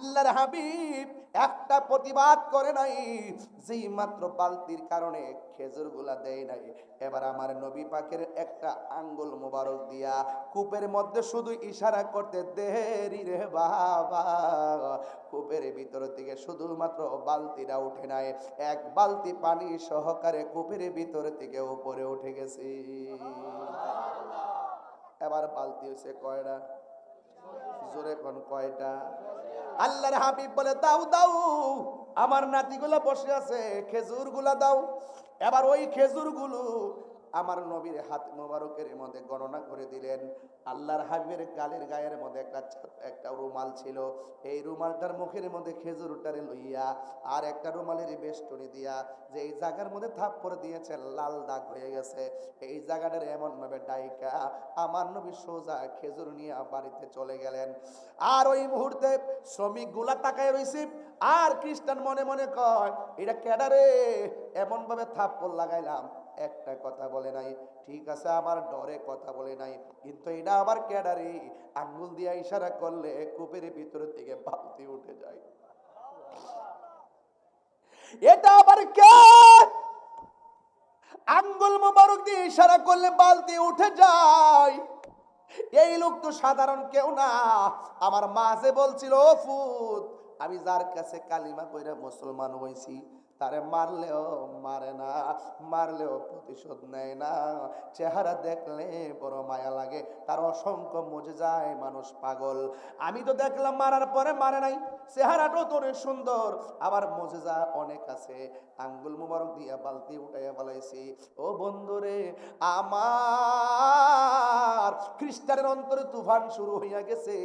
আল্লাহর হাবিব একটা প্রতিবাদ করে নাই, যেই মাত্র বালতির কারণে খেজুরগুলা দেয় নাই, এবার আমার নবী পাকের একটা আঙ্গুল মোবারক দিয়া কূপের মধ্যে শুধু ইশারা করতে, দেরি রে বাবা, কূপের ভিতর থেকে শুধুমাত্র বালতিটা উঠে নাই, এক বালতি পানি সহকারে কূপের ভিতর থেকে উপরে উঠে গেছে। এবার বালতি হয়েছে কয়টা? জোরে কোন কয়টা? আল্লাহর হাবিব বলে, দাও দাও, আমার নাতিগুলা বসে আছে, খেজুরগুলা দাও। এবার ওই খেজুরগুলো আমার নবীর হাত মোবারকের মধ্যে গণনা করে দিলেন। আল্লাহর হাবিবের গালের গায়ের মধ্যে একটা রুমাল ছিল, এই রুমালটার মুখের মধ্যে খেজুরটারে লইয়া আর একটা রুমালের বেষ্টনী দিয়া যে এই জায়গার মধ্যে থাপ্পড় দিয়েছে, লাল দাগ হয়ে গেছে, এই জায়গাটার এমন ভাবে ডাইকা আমার নবী সোজা খেজুর নিয়ে বাড়িতে চলে গেলেন। আর ওই মুহূর্তে শ্রমিক গুলা তাকায় রইছে, আর খ্রিস্টান মনে মনে কয়, এটা কেডারে এমন ভাবে থাপ্পড় লাগাইলাম, একটা কথা বলে নাই। ঠিক আছে, আমার ডরে কথা বলে নাই, কিন্তু এটা আবার কেডারে, আঙ্গুল দিয়া ইশারা করলে কূপের ভিতর থেকে বালতি উঠে যায়। এটা আবার কে? আঙ্গুল মোবারক দিয়ে ইশারা করলে বালতি উঠে যায়। এই লোক তো সাধারণ কেউ না। আমার মা যে বলছিল, ও ফুত, আমি যার কাছে কালিমা কইরা মুসলমান হইছি, তারে মারলেও মারে না, মারলেও প্রতিশোধ নেয় না, চেহারা দেখলে বড় মায়া লাগে, তার অসংখ্য মুজিজায় মানুষ পাগল। আমি তো দেখলাম মারার পরে মারে নাই, চেহারাটাও তো অনেক সুন্দর, আবার মুজিজা অনেক আছে। আঙ্গুল মুবারক দিয়া বালতি উঠাইয়া বলাইছি, ও বন্ধুরে আমার, খ্রিস্টানের অন্তরে তুফান শুরু হইয়া গেছে।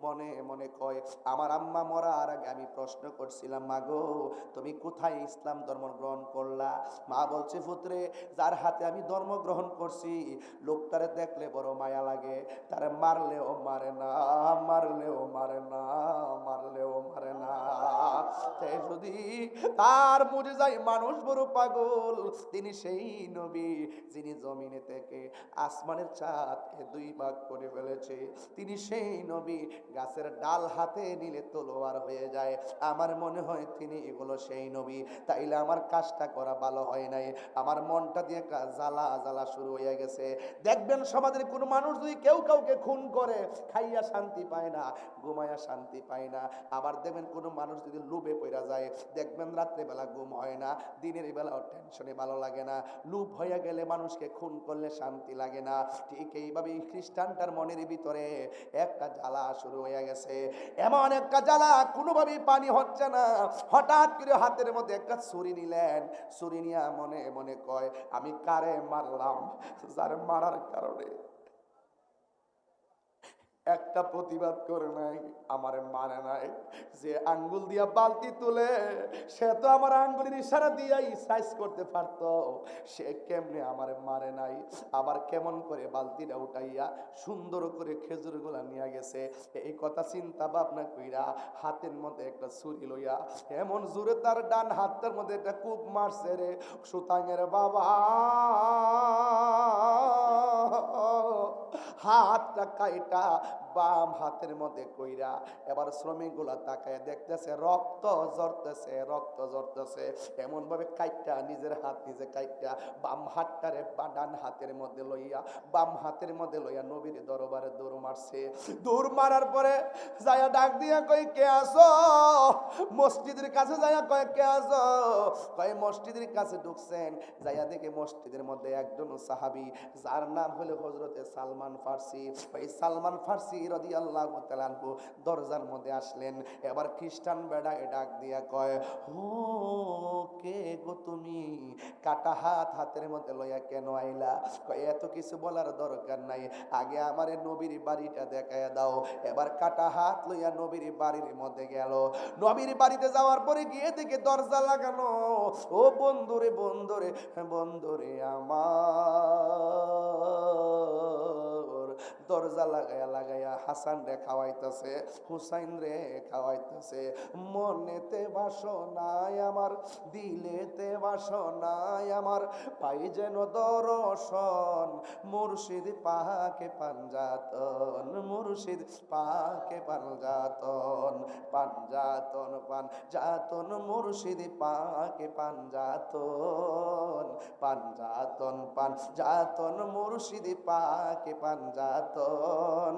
মনে মনে কয়, আমার আম্মা মরার আগে আমি প্রশ্ন করছিলাম, মা গো তুমি কোথায় ইসলাম ধর্ম গ্রহণ করলা? মা বলছে, পুত্রে, যার হাতে আমি ধর্ম গ্রহণ করছি, লোকটারে দেখলে বড় মায়া লাগে, তারে মারলেও মারে না, মারলেও মারে না, মারলেও মারে না। তাই যদি তার মুজে যায় মানুষ বড় পাগল, তিনি সেই নবী যিনি জমিনে থেকে আসমানের চাঁদকে দুই ভাগ করে ফেলেছে, তিনি সেই নবী গাছের ডাল হাতে নিলে তলোয়ার হয়ে যায়। আমার মনে হয় তিনি এগুলো সেই নবী। তাইলে আমার কাজটা করা ভালো হয় নাই, আমার মনটা দিয়ে জ্বালা জ্বালা শুরু হয়ে গেছে। দেখবেন সমাজের কোনো মানুষ যদি কেউ কাউকে খুন করে, খাইয়া শান্তি পায় না, ঘুমাইয়া শান্তি পায় না। আবার দেখবেন কোনো মানুষ যদি লোভে পড়া যায়, দেখবেন রাত্রেবেলা ঘুম হয় না, দিনের বেলাও টেনশনে ভালো লাগে না। লোভ হয়ে গেলে মানুষকে খুন করলে শান্তি লাগে না। ঠিক এইভাবে খ্রিস্টানটার মনের ভিতরে একটা জ্বালা শুরু হয়ে গেছে, এমন একটা জ্বালা কোনোভাবেই পানি হচ্ছে না। হঠাৎ করে হাতের মধ্যে একটা ছুরি নিলেন, ছুরি নিয়ে মনে মনে কয়, আমি কারে মারলাম, যার মারার কারণে একটা প্রতিবাদ করে নাই, আমারে মানে নাই। যে আঙ্গুল দিয়া বালতি তুলে, সে তো আমার আঙ্গুলের ইশারা দিয়াই সাইজ করতে পারতো, সে কেমনে আমারে মারে নাই। আবার কেমন করে বালতিটা উঠাইয়া সুন্দর করে খেজুরগুলা নিয়ে গেছে, এই কথা চিন্তা ভাবনা কইরা হাতের মধ্যে একটা ছুরি লইয়া এমন জোরে তার ডান হাতের মধ্যে একটা কূপ মারছে রে, সুতাঙের বাবা হাতটা কাইটা বাম হাতের মধ্যে কইরা, এবার শ্রমিকগুলা তাকায় দেখতেছে রক্ত ঝরতেছে, রক্ত ঝরতেছে, এমন ভাবে কাইটা নিজের হাত নিজে কাইটা বাম হাতটারে ডান হাতের মধ্যে লইয়া, বাম হাতের মধ্যে লইয়া নবীর দরবারে দৌড় মারছে। দৌড় মারার পরে যায়া ডাক দিয়া কই, কে আসো? মসজিদের কাছে যায়া কয়, কে আসো? কয় মসজিদের কাছে ঢুকছেন, যায়া দেখে মসজিদের মধ্যে একজন সাহাবী, যার নাম হলো হযরতে সালমান ফার্সি। ওই সালমান ফার্সি রাদিয়াল্লাহু তাআলা আনহু দরজার মধ্যে আসলেন। এবার খ্রিস্টান বেড়া ডাক দিয়া কয়, ও কে গো তুমি? কাটা হাত হাতের মধ্যে লইয়া কেন আইলা? কয় এত কিছু বলার দরকার নাই, আগে আমারে নবীর বাড়িটা দেখায়া দাও। এবার কাটা হাত লইয়া নবীর বাড়ির মধ্যে গেল। নবীর বাড়িতে যাওয়ার পরে গিয়ে দেখে দরজা লাগানো। ও বন্ধুরে বন্ধুরে বন্ধুরে আমার, দরজা লাগাইয়া লাগাইয়া হাসান রে খাওয়াইতেছে, হুসাইন রে খাওয়াইতেছে। মনেতে বাসনায় আমার, দিলেতে বাসনায় আমার, পাই যেন দর্শন মুর্শিদ পাকে পাঞ্জাতন, মুর্শিদ পাকে পাঞ্জাতন, পাঞ্জাতন পাঞ্জাতন মুর্শিদ পাকে পাঞ্জাতন, পাঞ্জাতন পাঞ্জাতন মুর্শিদ পাকে পাঞ্জাতন।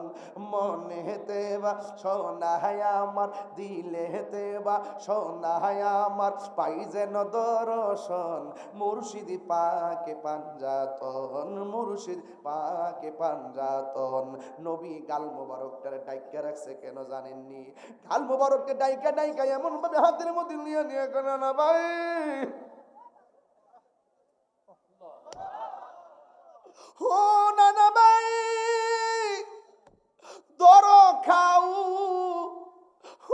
মনেতে বাসনায় আমার, দিলেতে বাসনায় আমার, পাই যেন দর্শন মুর্শিদ পাকে পাঞ্জাতন, মুর্শিদ পাকে পাঞ্জাতন। নবী গাল মোবারকটারে ডাইকা রাখছে কেন জানেননি? গাল মোবারককে ডাইকা ডাইকা এমন ভাবে হাতের মধ্যে নিয়ে নিয়ে কেন না ভাই, ও না না ভাই, দরো খাও,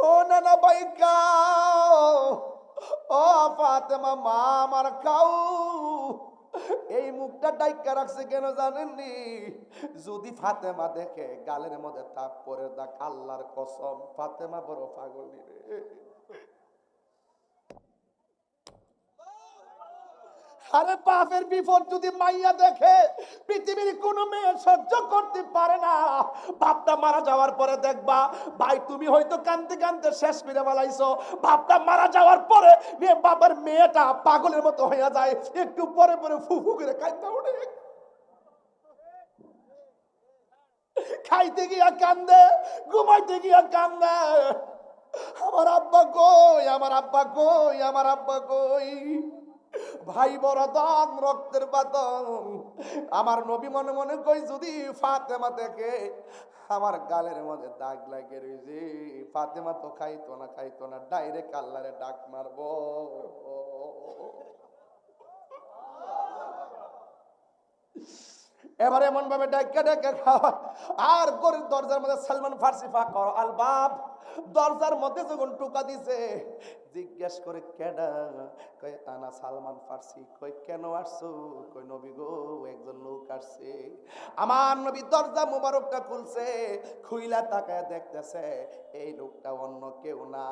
ও না না ভাই খাও, ও ফাতেমা মা আমার খাও। এই মুখটা ডাইকা রাখছে কেন জানেননি? যদি ফাতেমা দেখে গালের মধ্যে তাপ পরে দেখ, আল্লাহর কসম ফাতেমা বড় পাগল রে। আরে বাপের বিপদ যদি মাইয়া দেখে, পৃথিবীর কোন মেয়ে সহ্য করতে পারে না। বাপটা মারা যাওয়ার পরে দেখবা ভাই, তুমি হয়তো কাঁদতে কাঁদতে শেষ করে ফেলাইছো, বাপটা মারা যাওয়ার পরে বাবার মেয়েটা পাগলের মতো হয়ে যায়, একটু পরে পরে ফুফু করে কাঁদতে ওঠে, খাইতে গিয়া কান্দে, ঘুমাইতে গিয়া কান্দে, আমার আব্বা কই, আমার আব্বা কই, আমার আব্বা কই। ভাই বড় দান, রক্তের বাদন। আমার নবী মনে মনে কই, যদি ফাতেমা দেখে আমার গালের মধ্যে দাগ লাগে রয়েছে, ফাতেমা তো খাইতো না, খাইতো না, ডাইরেক্ট আল্লাহরে ডাক মারবো। এবার এমন ভাবে ডাকা ডাকা খাওয়া, আর গরিব দরজার মধ্যে সালমান ফার্সি ফাঁকর আল বাপ, দরজার মধ্যে যখন টুকা দিছে, জিজ্ঞেস করে কেডা, কই আনা সালমান ফার্সি। কই কেন আসছো? কই নবী গো একজন লোক আসছে। আমার নবী দরজা মুবারকটা খুলছে, খুইলা তাকায় দেখতেছে এই লোকটা অন্য কেউ না,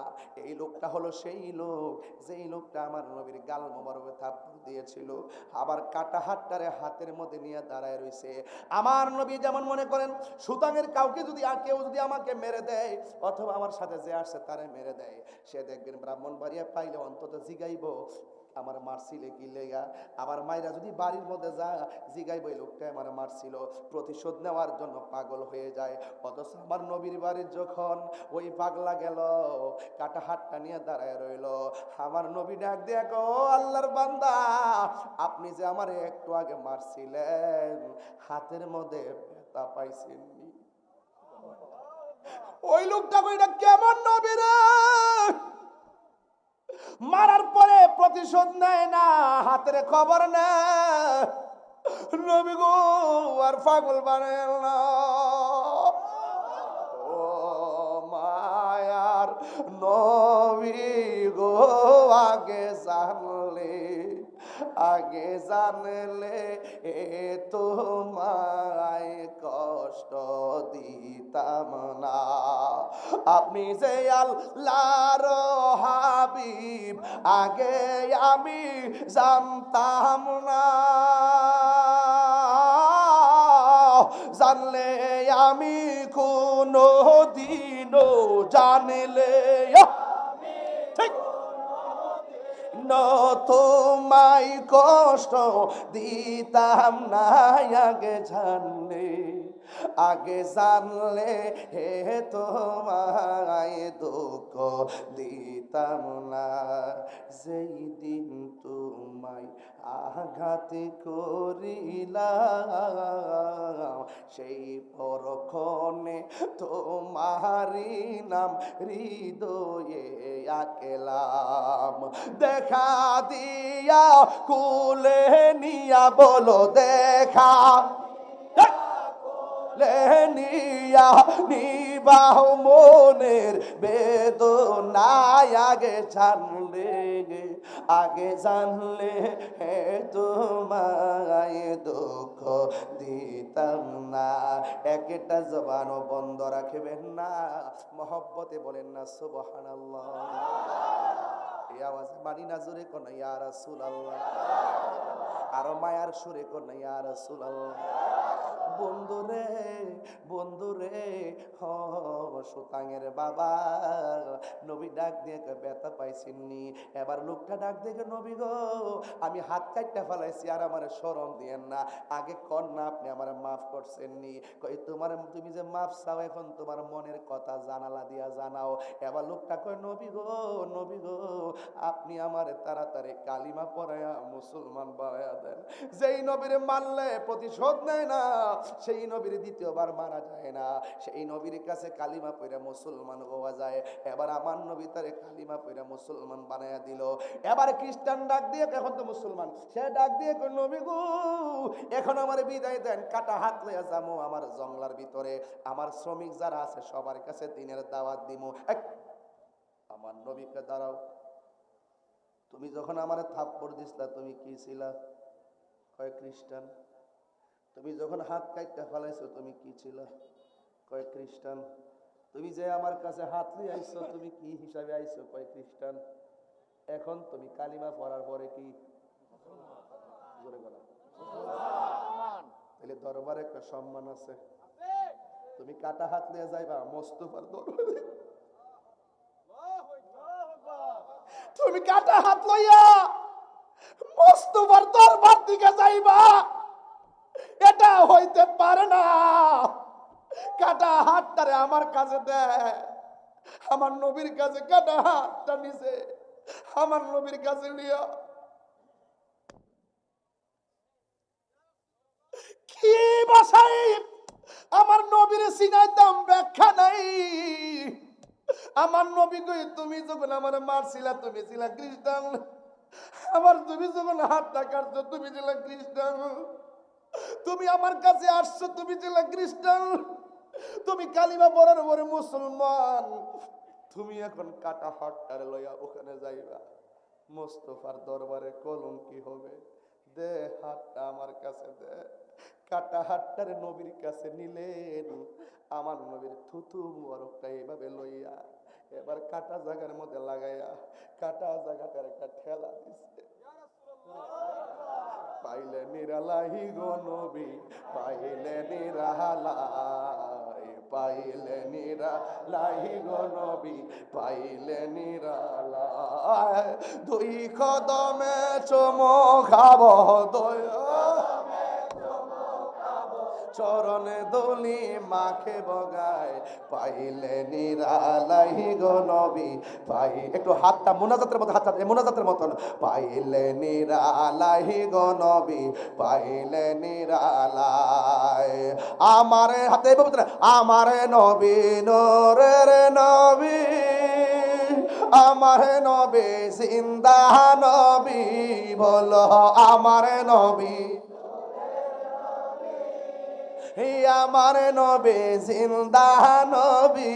এই লোকটা হলো সেই লোক যেই লোকটা আমার নবীর গাল মুবারকে থাপ্পড় দিয়েছিল, আবার কাটা হাতটারে হাতের মধ্যে নিয়ে দাঁড়ায় রইছে। আমার নবী যেমন মনে করেন সুতাঙের কাউকে যদি আর কেউ যদি আমাকে মেরে দেয়, অথবা আমার সাথে যে আসছে তারে মেরে দেয়, সে দেখবেন ব্রাহ্মণবাড়িয়া পাইলে অন্তত জিগাইব আমার মারছিলে কি লেগা। আবার মাইরা যদি বাড়ির মধ্যে যা জিগাইব এই লোকটা আমার মারছিল, প্রতিশোধ নেওয়ার জন্য পাগল হয়ে যায়। অথচ আমার নবীর বাড়ির যখন ওই পাগলা গেল, কাটা হাতটা নিয়ে দাঁড়ায় রইল, আমার নবী ডাক দিয়ে কো আল্লাহর বান্দা, আপনি যে আমারে একটু আগে মারছিলেন, হাতের মধ্যে ব্যথা পাইছেন? ওই লোকটা কইটা কেমন নবী রে, মারার পরে প্রতিশোধ নেয় না, হাতের খবর নেয়। নবী গো আর পাগল বানায় না, ও মায়ার নবী গো আগে জানলে, আগে জানলে এ তোমায় কষ্ট দিতাম না। আপনি যে আল্লাহর হাবিব আগে আমি জানতাম না, জানলে আমি কোনো দিনও জানলে ঠিক তোমায় কষ্ট দিতাম না, আগে জানলে, আগে জানলে হে তোমায় দুঃখ দিতাম না। যেই দিন তোমায় আঘাত করিলাম, সেই পরক্ষণে তোমারি নাম হৃদয়ে আঁকলাম। দেখা দিয়া কুলে নিয়া বলো দেখা নিয়া নিবাহ মনের বেদনায় আগে জানলে হে তোমায় দুঃখ দিতাম না। একটা জবানও বন্ধ রাখবেন না, মহব্বতে বলেন না সুবহানাল্লাহ। এই আওয়াজে মানি না, জোরে কোন ইয়া রাসূলুল্লাহ, আরো মায়ার সুরে কোন ইয়া রাসূলুল্লাহ। বন্ধুরে বন্ধুরে হ সুতাঙের বাবা, নবী ডাক দিয়ে ব্যথা পাইছেননি। এবার লোকটা ডাক দেখে, নবী গো আমি হাত কাটটা ফেলাইছি, আর আমার শরম দিয়েন না, আগে কর না আপনি আমার মাফ করছেননি। কই তুমি যে মাফ চাও, এখন তোমার মনের কথা জানালা দিয়া জানাও। এবার লোকটা কয়, নবী গো আপনি আমার তাড়াতাড়ি কালিমা পড়ায়া মুসলমান বানায়া দেন। যেই নবীরে মানলে প্রতিশোধ নেয় না, সেই নবীর দ্বিতীয়বার মারা যায় না, সেই নবীর কাছে কালিমা পড়া মুসলমান হওয়া যায়। এবার আমার নবী তারে কালিমা পড়া মুসলমান বানায়া দিল। এবার খ্রিস্টান ডাক দিয়ে, এখন তো মুসলমান, সে ডাক দিয়ে কই, নবী গো এখন আমার বিদায় দেন, কাটা হাত লইয়া যামু আমার জঙ্গলার ভিতরে, আমার শ্রমিক যারা আছে সবার কাছে দিনের দাওয়াত দিমু। আমার নবীকে দাঁড়াও, তুমি যখন আমার থাপ্পড় দিছিলা তুমি কি ছিলা? কয় খ্রিস্টান। তুমি যখন হাত কাটতে ফেলাইছো তুমি কি ছিলা? কয় খ্রিস্টান। তুমি যে আমার কাছে হাত নিয়ে আইছো তুমি কি হিসাবে আইছো? কয় খ্রিস্টান। এখন তুমি কালিমা পড়ার পরে কি? জোরে বলো। তাহলে দরবারে একটা সম্মান আছে। তুমি কাটা হাত নিয়ে যাইবা মোস্তফার দরবারে, তুমি কাটা হাত লইয়া মোস্তফার দরবার দিকে যাইবা, এটা হইতে পারে না। কাটা হাতটারে আমার কাছে দে, আমার নবীর কাছে কাটা হাতটা নিছে, আমার নবীর কাছে নিয়া কি ভাষাই আমার নবীর সিনাইতাম ব্যাখ্যা নাই। আমার নবী কই, তুমি যখন আমার মারছিলা তুমি ছিলা খ্রিস্টান, আমার তুমি যখন হাতটা কাটছো তুমি ছিলা খ্রিস্টান, তুমি আমার কাছে আসছো তুমি ছিলা খ্রিস্টান, তুমি কালিমা পড়ার পরে মুসলমান, তুমি এখন কাটা হাতটারে লইয়া ওখানে যাইবা, মোস্তফার দরবারে কলঙ্কি হবে। দে হাতটা আমার কাছে দে। কাটা হাতটারে নবীর কাছে নিলেন, আমার নবীর থুতু মুবারকটা এইভাবে লইয়া এবার কাটা জায়গার মধ্যে লাগাইয়া কাটা জায়গাটার একটা ঠেলা দিছে। পাইলে নিরালাই গো নবী, পাইলে নিরালাই, পাইলে নিরালাই গো নবী, পাইলে নিরালাই। দুই কদমে চুমো খাবো, চরণে দলি মাখে বগায়, পাইলে নিরালাই গো নবী, পাই একটু হাতটা মোনাজাতের মতো, হাতটা মোনাজাতের মতন, পাইলে নিরালাই গো নবী, পাইলে নিরালাই। আমার হাতে আমার নবী নূরের নবী, আমার নবী জিন্দা নবী, বলো আমার নবী, আমার নবী জিন্দা নবী,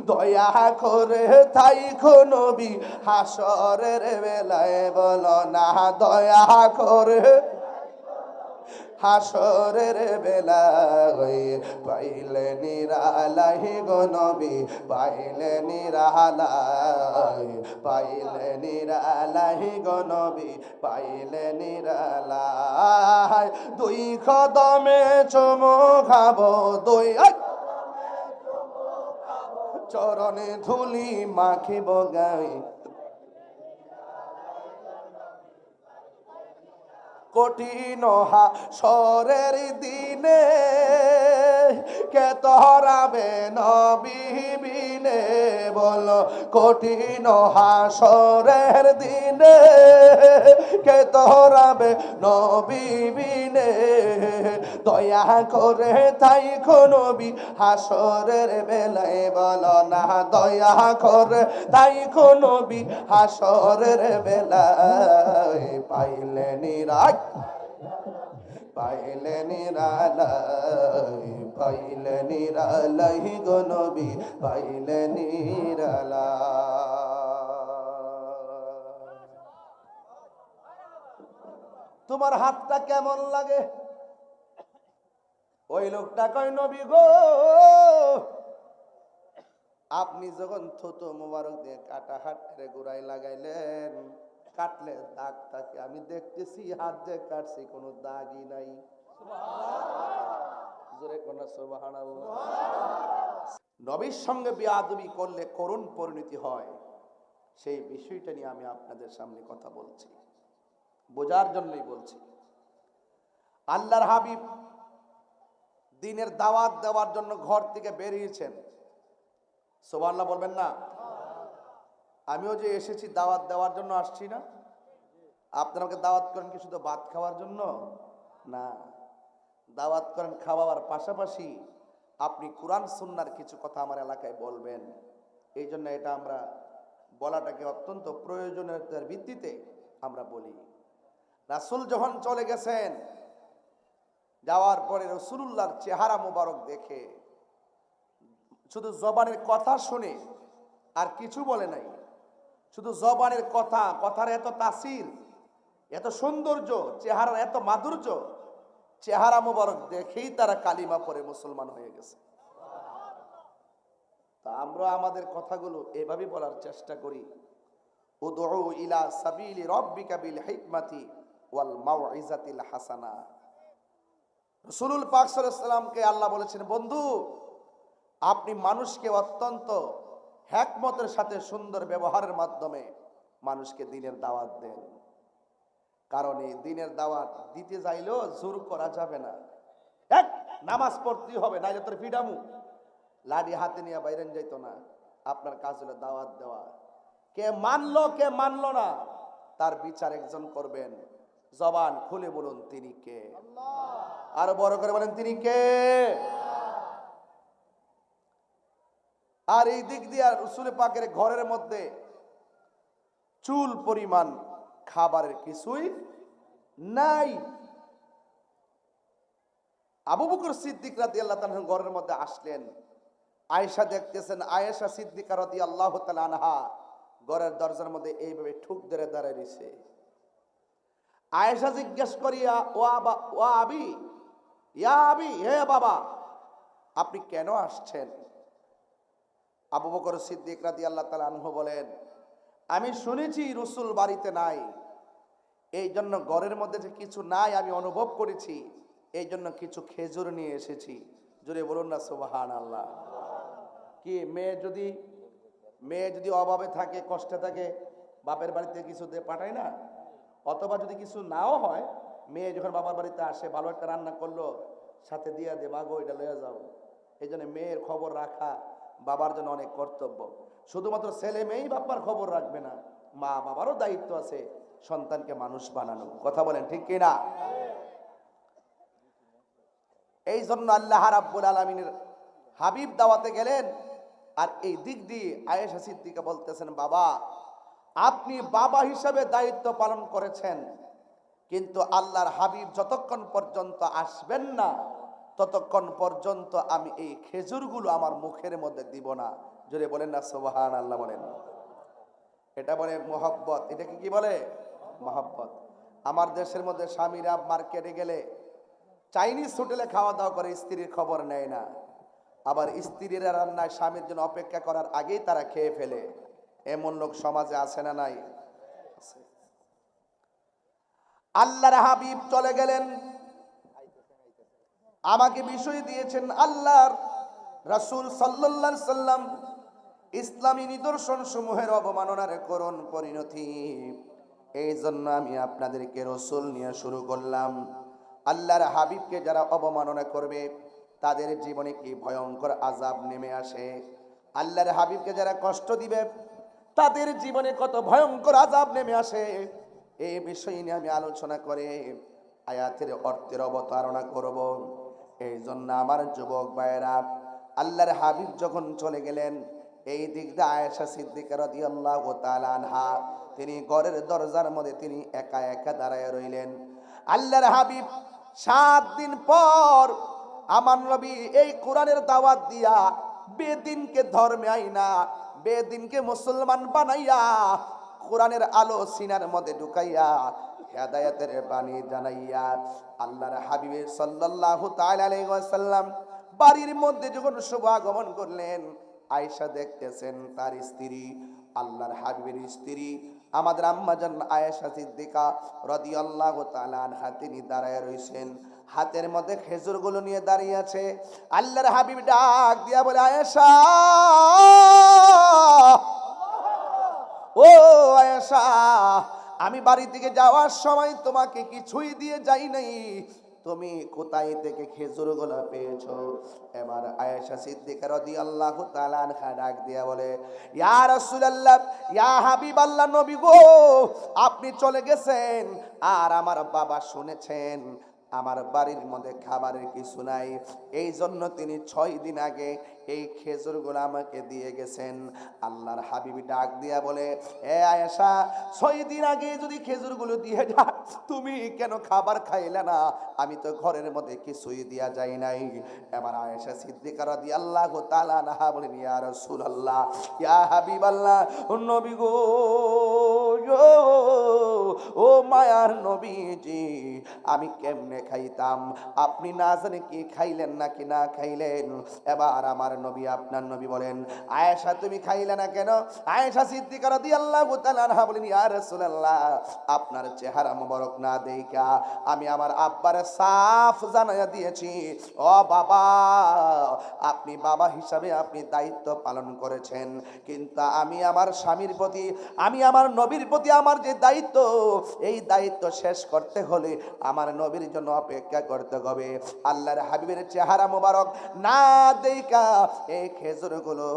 দয়া করে থাইকো নবী হাসরের বেলায়, বলো না দয়া করে হাসরের বেলায়, পাইলে নিরালাই গো নবী, পাইলে নিরালাই, পাইলে নিরালাই গো নবী, পাইলে নিরালাই। দুই কদমে চুমু খাবো, দুই চরণে ধুলি মাখিব গাই, কঠিন হাসরের দিনে কে তহরাবে নবী বিনে, বলো কঠিন হাসরের দিনে কে তহরাবে নবী বিনে, দয়া করে থাইকো নবী হাসরের বেলায়, বলো না দয়া করে থাইকো নবী হাসরের বেলায়, পাইলে নিরালাই, পাইলে নিরালাই, পাইলে নিরালাই গো নবী, পাইলে নিরালাই। তোমার হাতটা কেমন লাগে? ওই লোকটা কয় নবী গো, আপনি যখন থুতু মোবারক দিয়ে কাটা হাতের গোড়ায় লাগাইলেন, কাটলে দাগ থাকে, আমি দেখতেছি হাত দিয়ে কাটছি, কোনো দাগই নাই। জোরে কোন সুবহানাল্লাহ। নবীর সঙ্গে বেয়াদবি করলে করুণ পরিণতি হয়, সেই বিষয়টা নিয়ে আমি আপনাদের সামনে কথা বলছি, বোঝার জন্যই বলছি। আল্লাহর হাবিব দ্বীনের দাওয়াত দেওয়ার জন্য ঘর থেকে বেরিয়েছেন, সুবহানাল্লাহ বলবেন না? আমিও যে এসেছি দাওয়াত দেওয়ার জন্য আসছি না? আপনারা আমাকে দাওয়াত করেন কি শুধু ভাত খাওয়ার জন্য? না, দাওয়াত করেন খাওয়ার পাশাপাশি আপনি কোরআন সুন্নাহর কিছু কথা আমার এলাকায় বলবেন। এই জন্য এটা আমরা বলাটাকে অত্যন্ত প্রয়োজনীয়তার ভিত্তিতে আমরা বলি। রাসূল যখন চলে গেছেন, যাওয়ার পরে রাসূলুল্লাহর চেহারা মোবারক দেখে শুধু জবানের কথা শুনে আর কিছু বলে নাই, শুধু জবানের কথা, কথার এত তাসির, এত সৌন্দর্য, চেহারার এত মাধুর্য, চেহারা মোবারক দেখেই তারা কালিমা পড়ে মুসলমান হয়ে গেছে। তা আমরা আমাদের কথাগুলো এভাবে বলার চেষ্টা করি, উদউ ইলা সাবিলি রাব্বিকা বিল হিকমাতি ওয়াল মাউইজাতিল হাসানা। রাসূলুল পাক সাল্লাল্লাহু আলাইহি ওয়াসাল্লামকে আল্লাহ বলেছেন, বন্ধু আপনি মানুষকে অত্যন্ত হিকমতের সাথে সুন্দর ব্যবহারের মাধ্যমে মানুষকে দ্বীনের দাওয়াত দেন। কারণ এই দ্বীনের দাওয়াত দিতে যাইলেও জোর করা যাবে না, এক নামাজ পড়তেই হবে, নাইলে তোর পিডামু, লাঠি হাতে নিয়ে বাইরেন যাইতো না। আপনার কাজ হলো দাওয়াত দেওয়া। কে মানলো কে মানলো না তার বিচার একজন করবেন। জবান খুলে বলুন তিনি কে? আরো বড় করে বলেন তিনি কে? আর এই দিক দিয়ে রাসূল পাকের ঘরের মধ্যে চুল পরিমাণ খাবারের কিছুই নাই। আবু বকর সিদ্দিক রাদিয়াল্লাহু তাআলা ঘরের মধ্যে আসলেন, আয়েশা দেখতেছেন, আয়েশা সিদ্দিকা রাদিয়াল্লাহু তাআলা আনহা ঘরের দরজার মধ্যে এইভাবে ঠুক ধরে দাঁড়ায় রইছে। আয়েশা জিজ্ঞেস করিয়া, ও আবি, ইয়া আবি, হে বাবা, আপনি কেন আসছেন? আবু বকর সিদ্দিক রাদিয়াল্লাহু তাআলা আনহু বলেন, আমি শুনেছি রাসূল বাড়িতে নাই, এই জন্য ঘরের মধ্যে যে কিছু নাই আমি অনুভব করেছি, এই জন্য কিছু খেজুর নিয়ে এসেছি। জোরে বলুন না সুবহানাল্লাহ। কি মেয়ে যদি অভাবে থাকে, কষ্টে থাকে, বাপের বাড়িতে কিছু দিয়ে পাঠায় না? অথবা যদি কিছু নাও হয়, মেয়ে যখন বাবার বাড়িতে আসে, ভালো একটা রান্না করলো, সাথে দিয়া দে, মাগো এটা লয়ে যাও। এই জন্য মেয়ের খবর রাখা বাবার জন্য অনেক কর্তব্য। শুধুমাত্র ছেলে মেয়েই বাবার খবর রাখবে না, মা বাবারও দায়িত্ব আছে সন্তানকে মানুষ বানানো। কথা বলেন ঠিক কিনা? এই জন্য আল্লাহ রাব্বুল আলামিনের হাবিব দাওয়াতে গেলেন, আর এই দিক দিয়ে আয়েশা সিদ্দিকা বলতেছেন, বাবা আপনি বাবা হিসাবে দায়িত্ব পালন করেছেন, কিন্তু আল্লাহর হাবিব যতক্ষণ পর্যন্ত আসবেন না ততক্ষণ পর্যন্ত আমি এই খেজুরগুলো আমার মুখের মধ্যে দিব না। জোরে বলেন না সুবহানাল্লাহ বলেন। এটা বলে মহব্বত। এটাকে কি বলে? মহব্বত। আমার দেশের মধ্যে স্বামীরা মার্কেটে গেলে চাইনিজ হোটেলে খাওয়া দাওয়া করে, স্ত্রীর খবর নেয় না। আবার স্ত্রীরা রান্নায় স্বামীর জন্য অপেক্ষা করার আগেই তারা খেয়ে ফেলে। এমন লোক সমাজে আছে না নাই? আল্লাহর হাবিব চলে গেলেন, আমাকে বিষয় দিয়েছেন আল্লাহর রাসূল সাল্লাল্লাহু আলাইহি সাল্লাম ইসলামী নিদর্শন সমূহের অবমাননার করুণ পরিণতি। এই জন্য আমি আপনাদেরকে রাসূল নিয়ে শুরু করলাম। আল্লাহর হাবিবকে যারা অবমাননা করবে তাদের জীবনে কি ভয়ঙ্কর আযাব নেমে আসে। আল্লাহর হাবিবকে যারা কষ্ট দিবে তাদের জীবনে কত ভয়ঙ্কর আযাব নেমে আসে। এই বিষয় নিয়ে আমি আলোচনা করে আয়াতের অর্থের অবতারণা করব। এই জন্য আমার যুবক ভাইয়েরা, আল্লাহর হাবিব যখন চলে গেলেন, এই দিক দিয়ে আয়েশা সিদ্দিকা রাদিয়াল্লাহু তাআলা আনহা তিনি ঘরের দরজার মধ্যে তিনি একা একা দাঁড়ায় রইলেন। আল্লাহর হাবিব 7 দিন পর আমার নবী এই কোরআনের দাওয়াত দিয়া বেদিনকে ধর্মে আইনা, বেদিনকে মুসলমান বানাইয়া, কোরআনের আলো সিনার মধ্যে ঢুকাইয়া, হেদায়েতের বাণী জানাইয়া আল্লাহর হাবিব সাল্লাল্লাহু তাআলা আলাইহি ওয়াসাল্লাম বাড়ির মধ্যে যখন শুভ আগমন করলেন, আয়েশা দেখতেছেন তার স্ত্রী, আল্লাহর হাবিবের স্ত্রী আমাদের আম্মাজান আয়েশা সিদ্দিকা রাদিয়াল্লাহু তাআলা আনহা, তিনি দাঁড়ায় রইছেন, হাতের মধ্যে খেজুরগুলো নিয়ে দাঁড়িয়ে আছে। আল্লাহর হাবিব ডাক দিয়া বলে, আয়েশা, ও আয়েশা, আমি বাড়ি থেকে যাওয়ার সময় তোমাকে কিছুই দিয়ে যাই নাই, তুমি কোথায় থেকে খেজুরগুলো পেয়েছো? এবার আয়েশা সিদ্দিকা রাদিয়াল্লাহু তাআলা আনহা ডাক দিয়া বলে, ইয়া রাসূলুল্লাহ, ইয়া হাবিবাল্লাহ, নবী গো, আপনি চলে গেছেন আর আমার বাবা শুনেছেন আমার বাড়ির মধ্যে খাবারের কিছু নাই, এই জন্য তিনি 6 দিন আগে এই খেজুরগুলো আমাকে দিয়ে গেছেন। আল্লাহর হাবিব ডাক দিয়া বলে, এ আয়েশা, 6 দিন আগে যদি খেজুরগুলো দিয়ে যায়, তুমি কেন খাবার খাইলে না? আমি তো ঘরের মধ্যে কিছুই দিয়া যাই নাই। এবার আয়েশা সিদ্দিকা রাদিয়াল্লাহু তাআলা আনহা বলেন, ইয়া রাসূলুল্লাহ, ইয়া হাবিবাল্লাহ, নবী গো, ও মায়ার নবীজি, আমি কেমনে খাইতাম? আপনি না জানে কি খাইলেন নাকি না খাইলেন? এবার আমার নবী, আপনার নবী বলেন, আয়েশা তুমি খাইলে না কেন? আয়েশা সিদ্দিকা রাদিয়াল্লাহু তাআলা আনহা বলেন, ইয়া রাসূলুল্লাহ, আপনার চেহারা মোবারক না দেইখা আমি আমার আব্বারে সাফ জানাইয়া দিয়েছি, ও বাবা, আপনি বাবা হিসাবে আপনি দায়িত্ব পালন করেছেন, কিন্তু আমি আমার স্বামীর প্রতি, আমি আমার নবীর প্রতি আমার যে দায়িত্ব, এই দায়িত্ব শেষ করতে হলে আমার নবীর জন্য অপেক্ষা করতে হবে। আল্লাহর হাবিবের চেহারা মোবারক না দেইখা এই খেজুরগুলো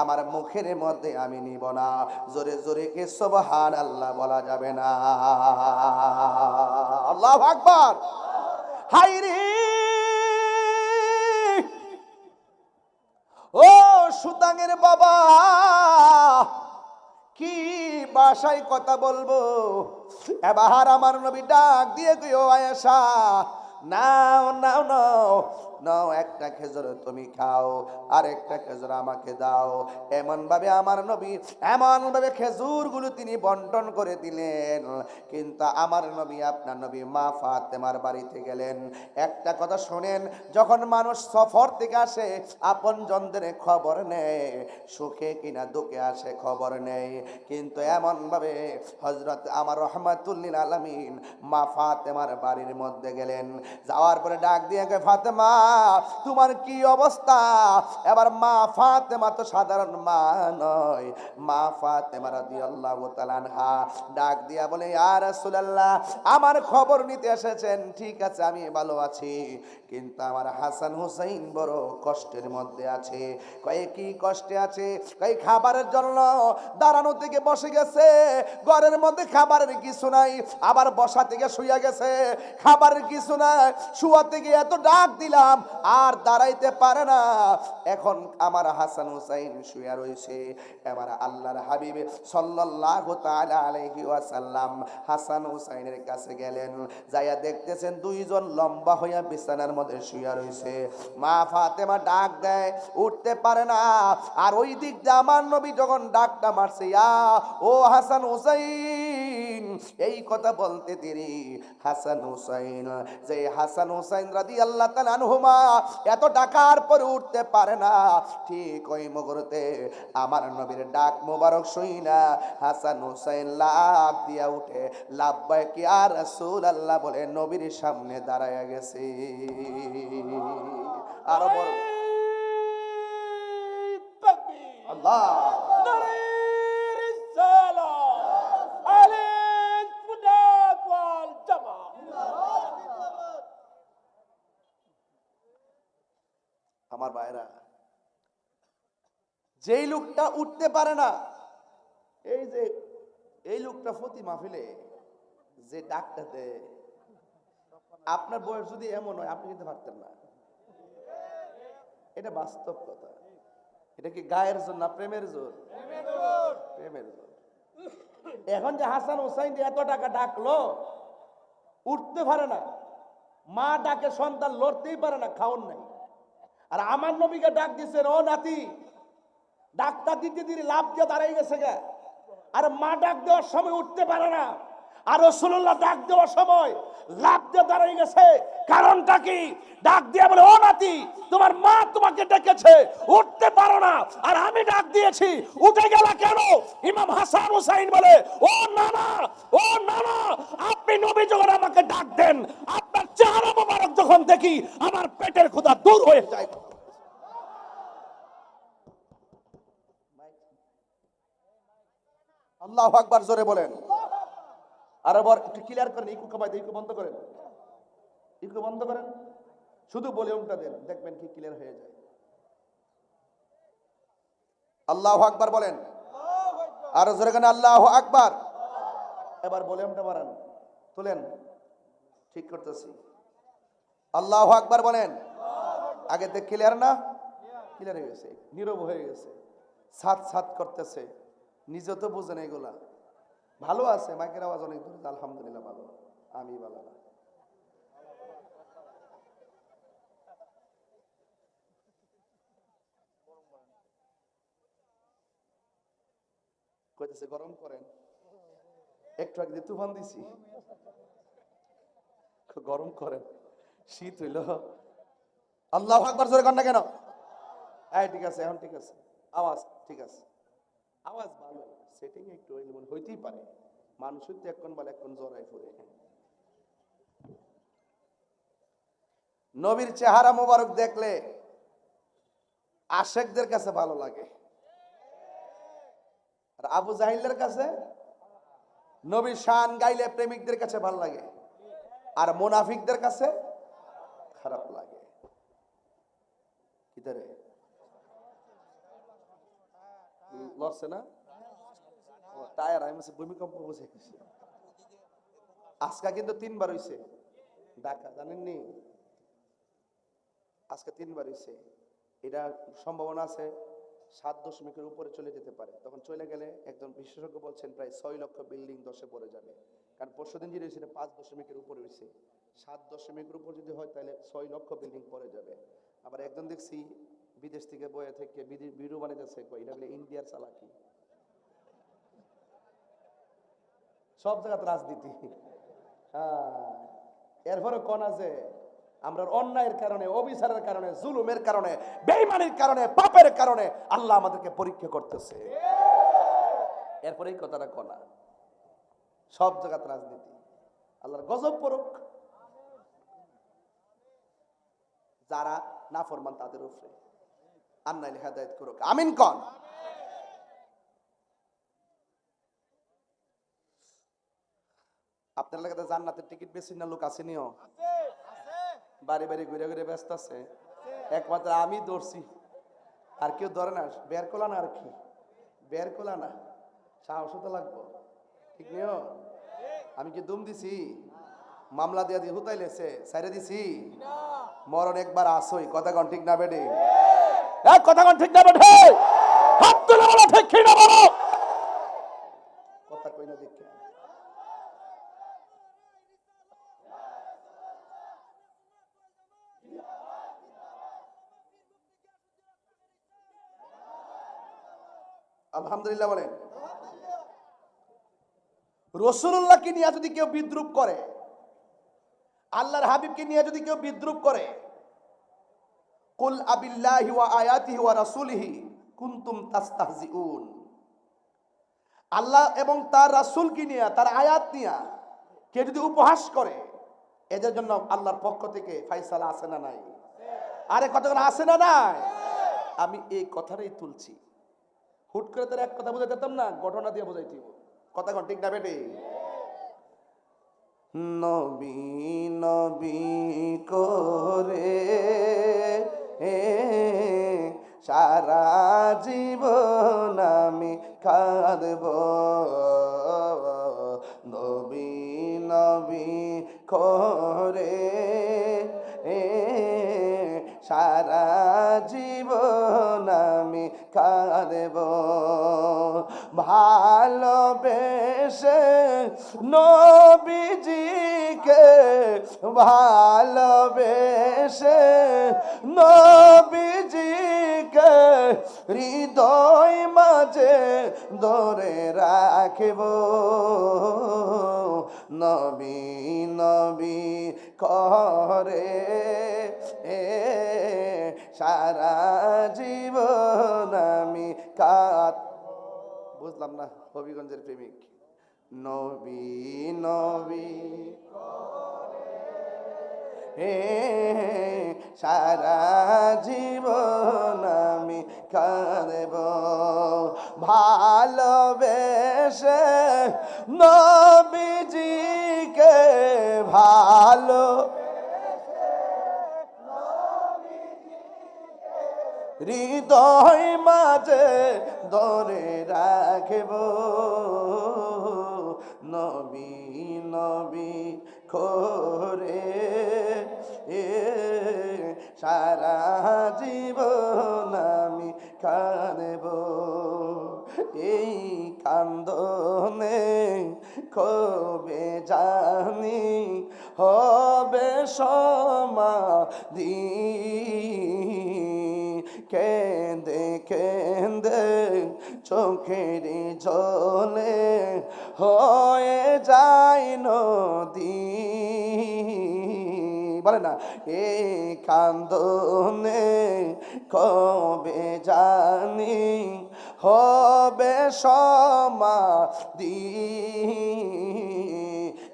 আমার মুখের মধ্যে আমি নিব না। জোরে জোরে কে সুবহানাল্লাহ বলা যাবে না? আল্লাহু আকবার। হায়রে, ও সুতাঙের বাবা, কি ভাষায় কথা বলবো? এবার আমার নবী ডাক দিয়ে কইও, আয়েশা, নাও নাও নাও নাও, একটা খেজুর তুমি খাও, আর একটা খেজুর আমাকে দাও। এমন ভাবে আমার নবী, এমন ভাবে খেজুরগুলো তিনি বন্টন করে দিলেন। কিন্তু আমার নবী, আপনার নবী মা ফাতেমার বাড়িতে গেলেন। একটা কথা শোনেন, যখন মানুষ সফর থেকে আসে আপন জনদের খবর নেয়, সুখে কিনা দুঃখে আসে খবর নেই, কিন্তু এমন ভাবে হযরত আমার রহমাতুল লিল আলামিন মা ফাতেমার বাড়ির মধ্যে গেলেন। যাওয়ার পরে ডাক দিয়ে কয়, ফাতেমা, তোমার কি অবস্থা? এবার মা ফাতেমা তো সাধারণ মা নয়, মা ফাতেমা রাদিয়াল্লাহু তাআলা আনহা ডাক দিয়া বলে, ইয়া রাসূলুল্লাহ, আমার খবর নিতে এসেছেন, ঠিক আছে, আমি ভালো আছি, কিন্তু আমার হাসান হুসাইন বড় কষ্টের মধ্যে আছে। কয়ে কি কষ্টে আছে? কই খাবারের জন্য দাঁড়ানো থেকে বসে গেছে, ঘরের মধ্যে খাবারের কিছু নাই, আবার বসা থেকে শুয়ে গেছে, খাবারের কিছু নাই, শুয়া থেকে এত ডাক দিলাম আর দাঁড়াইতে পারে না, এখন আমার হাসান হুসাইন শুয়ে রয়েছে। এবার আল্লাহর হাবিব সাল্লাল্লাহু তাআলা আলাইহি ওয়াসাল্লাম হাসান হুসাইনের কাছে গেলেন, যাইয়া দেখতেছেন দুইজন লম্বা হইয়া বিছানার মধ্যে শুয়ে রয়েছে। মা ফাতেমা ডাক দেয়, উঠতে পারে না, আর ওই দিক দিয়ে আমার নবী যখন ডাকটা মারছে, ইয়া ও হাসান হুসাইন, এই কথা বলতে দেরি, হাসান হুসাইন, যে হাসান হুসাইন রাদিয়াল্লাহু তাআলা আনহুমা এত ডাকার পরে উঠতে পারে না, ঠিক ওই মুহূর্তে আমার নবীর ডাক মোবারক শুইনা হাসান হুসাইন লাফ দিয়া উঠে লাব্বাইক ইয়া রাসূলুল্লাহ বলে নবীর সামনে দাঁড়ায়া গেছে। আরো বড় আল্লাহ, আমার ভাইরা, যেই লোকটা উঠতে পারে না, এই লোকটা প্রতি মাহফিলে যে ডাকটা দেয়, আপনার বয়স যদি এমন হয় আপনি কিন্তু পারতেন না। এটা বাস্তব কথা। এটা কি গায়ের জোর না প্রেমের জোর? প্রেমের জোর। এখন যে হাসান হুসাইন এত টাকা ডাকলো, উঠতে পারে না, মা ডাকে সন্তান লড়তেই পারে না, খাওন নাই। আর আমার নবীকে ডাক দিচ্ছেন, ও নাতি। ডাক্তার দিতে দিতে লাভ দিয়ে দাঁড়াই গেছে গা। আর মা ডাক দেওয়ার সময় উঠতে পারে না, আর রাসূলুল্লাহ ডাক দেওয়ার সময় লাভ দিয়ে দাঁড়াই গেছে। কারণটা কি? ডাক দিয়ে বলে, ও নাতি, তোমার মা তোমাকে ডেকেছে, উঠতে পারো না, আর আমি ডাক দিয়েছি, উঠে গেলা কেন? ইমাম হাসান হুসাইন বলে, ও নানা, ও নানা, আপনি নবী যখন আমাকে ডাক দেন, আপনার চেহারা মোবারক যখন দেখি, আমার পেটের ক্ষুধা দূর হয়ে যায়। আল্লাহু আকবার, জোরে বলেন। আর আবার একটু ক্লিয়ার করেন, ইকো কমাই দেন, ইকো বন্ধ করেন, ইকো বন্ধ করেন, শুধু ভলিউমটা দেন, দেখবেন কি ক্লিয়ার হয়ে যায়। আল্লাহু আকবার বলেন, আর জোরে কেন আল্লাহু আকবার। এবার ভলিউমটা বাড়ান, তুলেন, ঠিক করতেছি। আল্লাহু আকবার বলেন। আগে দেখ ক্লিয়ার না? ক্লিয়ার হয়ে গেছে, নীরব হয়ে গেছে, সাত সাত করতেছে, নিজে তো বুঝেন এগুলা। ভালো আছে, মাইকের আওয়াজ অনেক দূর, আলহামদুলিল্লাহ ভালো, আমি ভালো না। কইতেছে গরম করেন, একটু আগে তুফান দিছি, গরম করেন, শীত হইল। আল্লাহু আকবার জোরে কর না কেন? এই ঠিক আছে, এখন ঠিক আছে, আওয়াজ ঠিক আছে, আওয়াজ ভালো, সেটিং একটু হইতেই পারে, মানুষের তো এখন বলে এখন জড়াই পড়ে। নবীর চেহারা মোবারক দেখলে আশেকদের কাছে ভালো লাগে, আর আবু জাহিলের কাছে নবীর শান গাইলে প্রেমিকদের কাছে ভালো লাগে, আর মুনাফিকদের কাছে খারাপ লাগে। কিতারে লড়ছে না, টায়ার আমি ভূমিকম্প বুঝে গেছি। আজকে কিন্তু 3 বার হইছে ঢাকা, জানেননি? আজকে 3 বার হইছে। এটা সম্ভাবনা আছে 7.এর উপরে চলে যেতে পারে। তখন চলে গেলে একজন বিশেষজ্ঞ বলছেন প্রায় 6 লক্ষ বিল্ডিং ধসে পড়ে যাবে। কারণ পরশুদিন যেটা হয়েছে 5.এর উপরে হয়েছে, 7.এর উপর যদি হয় তাহলে 6 লক্ষ বিল্ডিং পড়ে যাবে। আবার একজন দেখছি বিদেশ থেকে বয়ে থেকে ভিডিও বানাইতেছে, এটা বলে ইন্ডিয়ার চালাকি। সব জায়গাতে রাজনীতি। হ্যাঁ, এরপরে কোন আছে আমরা অন্যায়ের কারণে, অবিচারের কারণে, জুলুমের কারণে, বেঈমানির কারণে, পাপের কারণে আল্লাহ আমাদেরকে পরীক্ষা করতেছে। এরপরে এই কথাটা কোনা, সব জায়গাতে রাজনীতি। আল্লাহর গজব পড়ুক যারা নাফরমান তাদের উপরে, আর নাইলে হেদায়েত করুক, আমিন কোন। আপনার এলাকাতে জান্নাতের টিকিট বেশি না লোক আসেনিও, বাড়ি বাড়ি ঘুরে ঘুরে ব্যস্ত আছে, একমাত্র আমি ধরছি, আর কেউ ধরে না। বের কোলা না, আর কি বের কোলা না, সাহস তো লাগবো, ঠিক নিও। আমি কি দুম দিছি? মামলা দিয়া দিয়ে হুতাইলেছে, সাইরে দিছি। মরণ একবার আসই, কথা কন ঠিক না বেডে? এক কথা কন ঠিক না বেডে? হাত তুলে বলো ঠিক কি না বলো, কথা কই না দেখে। আলহামদুলিল্লাহ বলেন। রাসূলুল্লাহকে নিয়ে যদি কেউ বিদ্রূপ করে, আল্লাহর হাবিবকে নিয়ে যদি কেউ বিদ্রূপ করে, কুল আবিল্লাহি ওয়া আয়াতিহি ওয়া রাসূলিহি কুনতুম তাস্তাহজিউন, আল্লাহ এবং তার রাসূলকে নিয়ে, তার আয়াত নিয়ে কে যদি উপহাস করে, এদের জন্য আল্লাহর পক্ষ থেকে ফয়সালা আছে না নাই? আরে কতক্ষণ আছে না নাই? আমি এই কথাটাই তুলছি, হুট করে তার এক কথা বুঝাই দিতাম না, ঘটনা দিয়ে বুঝাইছি, কথা কন ঠিক না বেটে? নবী নবী করে সারা জীবন আমি কাঁদব, নবী নবী করে সারা জীবন আমি কাঁদব ভালোবেসে নবীজিকে ভালোবেসে নবীজিকে হৃদয় মাঝে ধরে রাখব নবী নবী করে সারা জীবন আমি কাঁদ বুঝলাম না হবিগঞ্জের প্রেমিক নবী নবী হে সারা জীবন আমি কাঁদব ভালোবেসে নবীজিকে ভালো হৃদয় মাঝে ধরে রাখব নবী নবী করে সারা জীবন আমি কাঁদব এই কান্দনে কবে জানি হবে সমাধি কেঁদে কেঁদে চোখের জলে হয়ে যায় নদী বলে না এই কান্দনে কবে জানি হবে সমাধি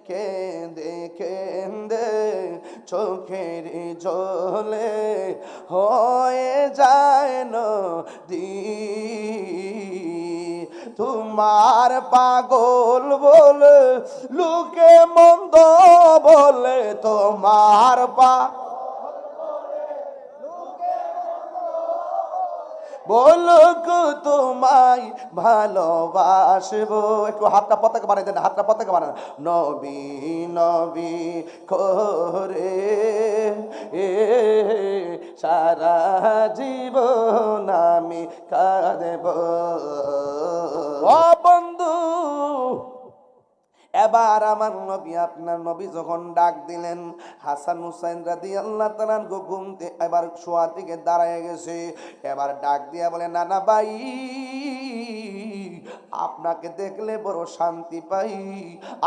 কেঁদে কেঁদে চোখের জলে হয়ে যায় নদী তোমার পাগল বলে লোকে মন্দ বলে তোমার বলুক তোমায় ভালোবাসবো একটু হাতটা পতাকা বানাই দেন হাতটা পতাকা বানান নবী নবী করে সারা জীবন আমি কাঁদব ও বন্ধু এবার আমার নবী আপনার নবী যখন ডাক দিলেন হাসান হুসাইন রাদিয়াল্লাহু তাআলা ঘুমতে এবার শোয়া থেকে দাঁড়ায় গেছে এবার ডাক দিয়া বলে নানা ভাই আপনাকে দেখলে বড় শান্তি পাই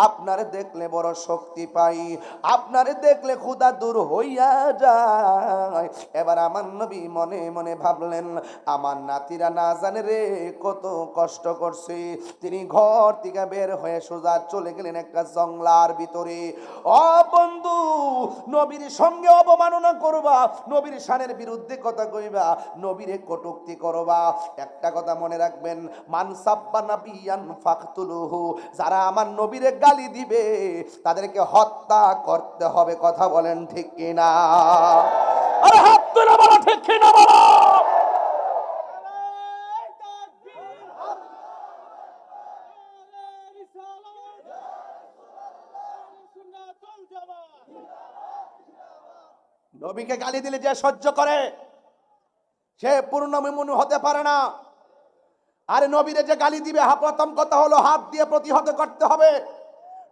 আপনারে দেখলে বড় শক্তি পাই আপনারে দেখলে ক্ষুধা দূর হইয়া যায় এবার আমার নবী মনে মনে ভাবলেন আমার নাতিরা না জানে রে কত কষ্ট করছে তিনি ঘর থেকে বের হয়ে সোজা চলে গেলেন একটা জঙ্গলার ভিতরে ও বন্ধু নবীর সঙ্গে অবমাননা করবা নবীর শানের বিরুদ্ধে কথা কইবা নবীরে কটূক্তি করবা একটা কথা মনে রাখবেন মান সাব্বা নাবিয়ান ফাকতুলুহু যারা আমার নবীরে গালি দিবে তাদেরকে হত্যা করতে হবে কথা বলেন ঠিক কিনা আরে হাত তুলে বলো ঠিক কিনা বলো নবীকে গালি দিলে যে সহ্য করে সে পূর্ণ মুমিন হতে পারে না আরে নবীরে যে গালি দিবে প্রথম কথা হলো হাত দিয়ে প্রতিহত করতে হবে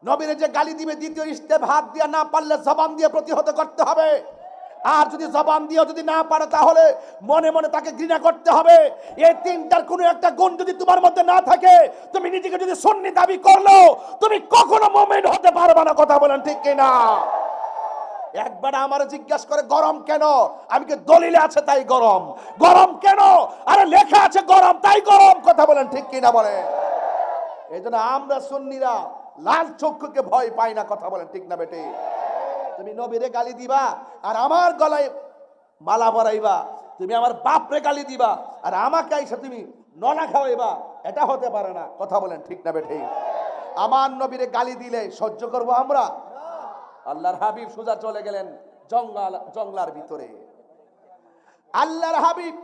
নবীরে যে গালি দিবে দ্বিতীয় স্টেপ হাত দিয়ে না পারলে জবান দিয়ে প্রতিহত করতে হবে আর যদি জবান দিয়ে যদি না পারে তাহলে মনে মনে তাকে ঘৃণা করতে হবে এই তিনটার কোনো একটা গুণ যদি তোমার মধ্যে না থাকে তুমি নিজেকে যদি সুন্নি দাবি করলো তুমি কখনো মুমিন হতে পারবে না কথা বলেন ঠিক কিনা একবার আমার জিজ্ঞাসা করে গরম কেন আমি কি দলিলে আছে তাই গরম গরম কেন আরে লেখা আছে গরম তাই গরম কথা বলেন ঠিক কিনা বলে এইজন্য আমরা সুন্নিরা লাল চক্ষুকে ভয় পাই না কথা বলেন ঠিক না বেটে তুমি নবীরে গালি দিবা আর আমার গলায় মালা পরাইবা তুমি আমার বাপরে গালি দিবা আর আমাকে আইসা তুমি ননা খাওয়াইবা এটা হতে পারে না কথা বলেন ঠিক না বেটে আমার নবীরে গালি দিলে সহ্য করব আমরা আল্লাহর হাবিব সোজা চলে গেলেন জঙ্গলার ভিতরে আল্লাহর হাবিব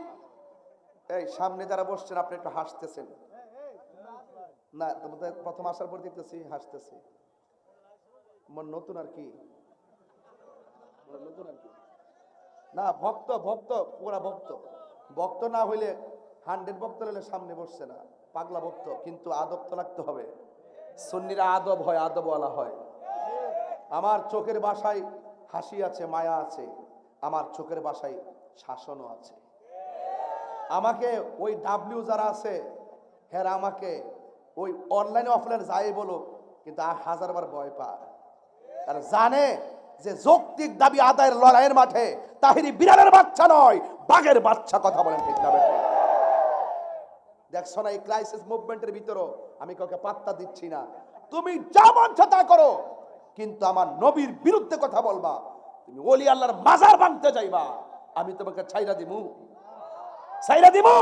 এই সামনে যারা বসছেন আপনি একটু হাসতেছেন না তোমাদের প্রথম আসার পর দেখতেছি হাসতেছি মন নতুন আর কি না ভক্ত ভক্ত পুরা ভক্ত, ভক্ত না হইলে 100 ভক্ত হলে সামনে বসছে না, পাগলা ভক্ত, কিন্তু আদব তো লাগতে হবে। সুন্নিরা আদব হয়, আদবওয়ালা হয়। আমার চোখের বাসায় হাসি আছে, মায়া আছে, আমার চোখের বাসায় শাসনও আছে। আমাকে ওই ডাব্লিউ যারা আছে হ্যাঁ আমাকে ওই অনলাইনে অফলাইনে যাই বলো, কিন্তু 1000বার ভয় পায়। তারা জানে যে যৌক্তিক দাবি আদায়ের লড়াইয়ের মাঠে তাহিরি বিড়ালের বাচ্চা নয়, বাঘের বাচ্চা। কথা বলেন ঠিক না বেঠিক? দেখছো না এই ক্রাইসিস মুভমেন্টের ভিতরও আমি কাউকে পাত্তা দিচ্ছি না। তুমি যা মন তা করো, কিন্তু আমার নবীর বিরুদ্ধে কথা বলবা, তুমি ওলি আল্লাহর মাজার ভাঙতে যাইবা, আমি তোমাকে ছাইরা দিমু, ছাইরা দিমু।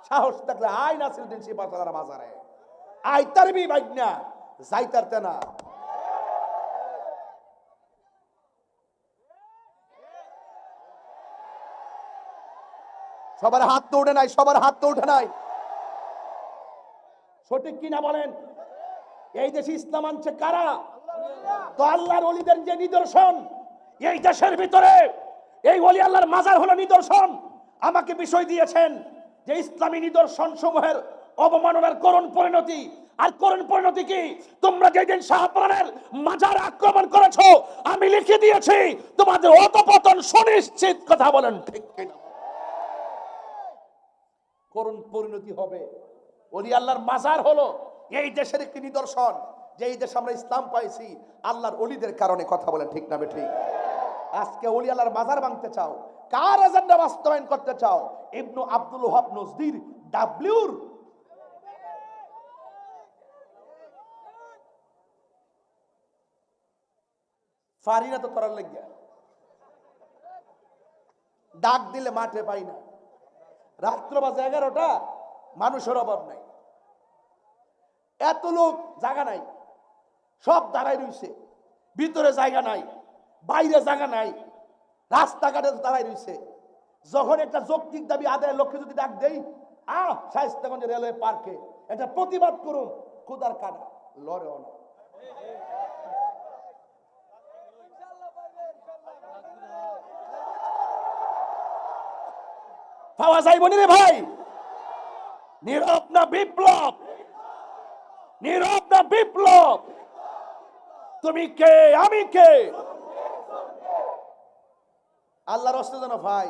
সাহস থাকলে আই নাসিরউদ্দিন শিপাতার মাজারে আই তারবি বাইনা যাইতারতে না। সবার হাত তো উঠে নাই, সবার হাত তো উঠে নাই। সঠিক কিনা বলেন? এই দেশে ইসলাম আনছে কারা? তো আল্লাহর ওলিদের যে নিদর্শন, এই দেশের ভিতরে এই ওলি আল্লাহর মাজার হলো নিদর্শন। আমাকে বিষয় দিয়েছেন যে ইসলামী নিদর্শন সমূহের অবমাননার করুণ পরিণতি। আর করুণ পরিণতি কি? তোমরা যেদিন শাহপুরানের মাজার আক্রমণ করেছো, আমি লিখে দিয়েছি তোমাদের অধঃপতন সুনিশ্চিত। কথা বলেন ঠিক কিনা? করুণ পরিণতি হবে। ওলি আল্লাহর মাজার হলো এই দেশের একটি নিদর্শন যে এই দেশে আমরা ইসলাম পাইছি আল্লাহর ওলিদের কারণে। কথা বলেন ঠিক না বেঠিক? আজকে ওলি আল্লাহর মাজার ভাঙতে চাও, কার এজেন্ডা বাস্তবায়ন করতে চাও? ইবনু আব্দুল ওহাব নজদির ডাব্লিউর ফারিনা তো করার লাগিয়া ডাক দিলে মাঠে পাই না। রাত্র বাজে 11টা, মানুষের অভাব নাই, এত লোক, জায়গা নাই, সব দাঁড়াই রইছে, ভিতরে জায়গা নাই, বাইরে জায়গা নাই, রাস্তাঘাটে দাঁড়াই রইছে। যখন একটা যৌক্তিক দাবি আদায়ের লক্ষ্যে যদি ডাক দেই, শায়েস্তাগঞ্জ রেলওয়ে পার্কে এটা প্রতিবাদ করুন, খুদার কাটা লড়েও না। পাওয়া যাইবনি রে ভাই। নীরব না বিপ্লব, নীরব না বিপ্লব। তুমি কে, আমি কে? আল্লাহর রাস্তে জানো ভাই।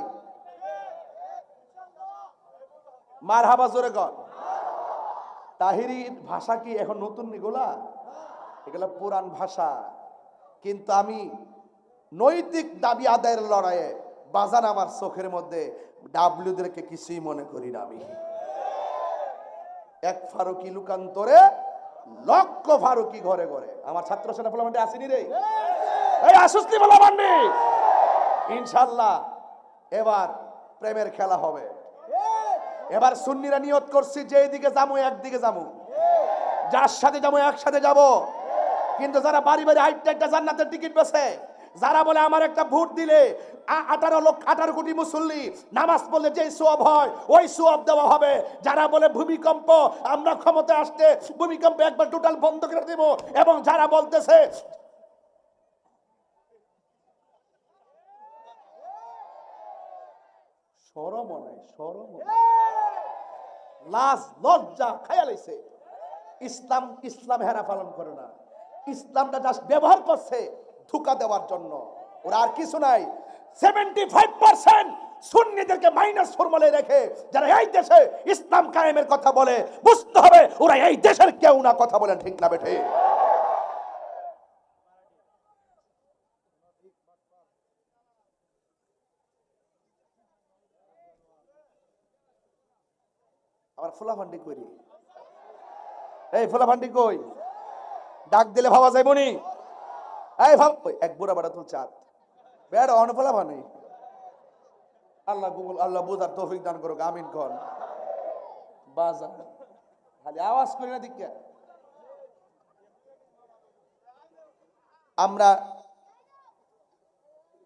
মারহাবা জোরে কর। তাহিরির ভাষা কি এখন নতুন? এগুলা এগুলা পুরান ভাষা। কিন্তু আমি নৈতিক দাবি আদায়ের লড়াইয়ে বাজান আমার চোখের মধ্যে ডাব্লিউদেরকে কিছুই মনে করি না। আমি এক ফারুকি লুকান্তরে লক্ষ ফারুকি ঘরে ঘরে। আমার ছাত্র সেনা ফলামান্ডে আসেনি রে, এই আসুসনি ফলামান্ডি। ইনশাল্লাহ এবার প্রেমের খেলা হবে। এবার সুন্নিরা নিয়ত করছি যে এইদিকে যাবো একদিকে যাবো, যার সাথে যাবো একসাথে যাব। কিন্তু যারা বাড়ি বাড়ি হাইটটা জান্নাতের টিকিট বেছে, যারা বলে আমার একটা ভোট দিলে 18 কোটি মুসল্লি নামাজ পড়লে যে সওয়াব হয় ওই সওয়াব দেওয়া হবে, যারা বলে ভূমিকম্প আমরা ক্ষমতায় আসতে ভূমিকম্প একবার টোটাল বন্ধ করে দেব, এবং যারা বলতেছে শরম নাই, শরম লাজ লজ্জা খায়ালাইছে। ইসলাম ইসলাম হেরা পালন করে না, ইসলামটা জাস্ট ব্যবহার করছে ধোঁকা দেওয়ার জন্য। ওরা আর কিছু নাই। 75% সুন্নিদেরকে মাইনাস ফর্মুলায় রেখে যারা এই দেশে ইসলাম কায়েমের কথা বলে, বুঝতে হবে ওরা এই দেশের কেউ না। কথা বলেন ঠিক না বেঠে? আবার ফুলাফান্ডি করি, এই ফুলাফান্ডি কই? ডাক দিলে ভাবা যায় বনি। এই ভাব এক বুড়া বাড়া তুল চাঁদ বেড়া অনফলা বানাই। আল্লাহ গুগল আল্লাহ বুঝার তৌফিক দান করুক, আমিন কর। বাজার খালি আওয়াজ করি না দিকে। আমরা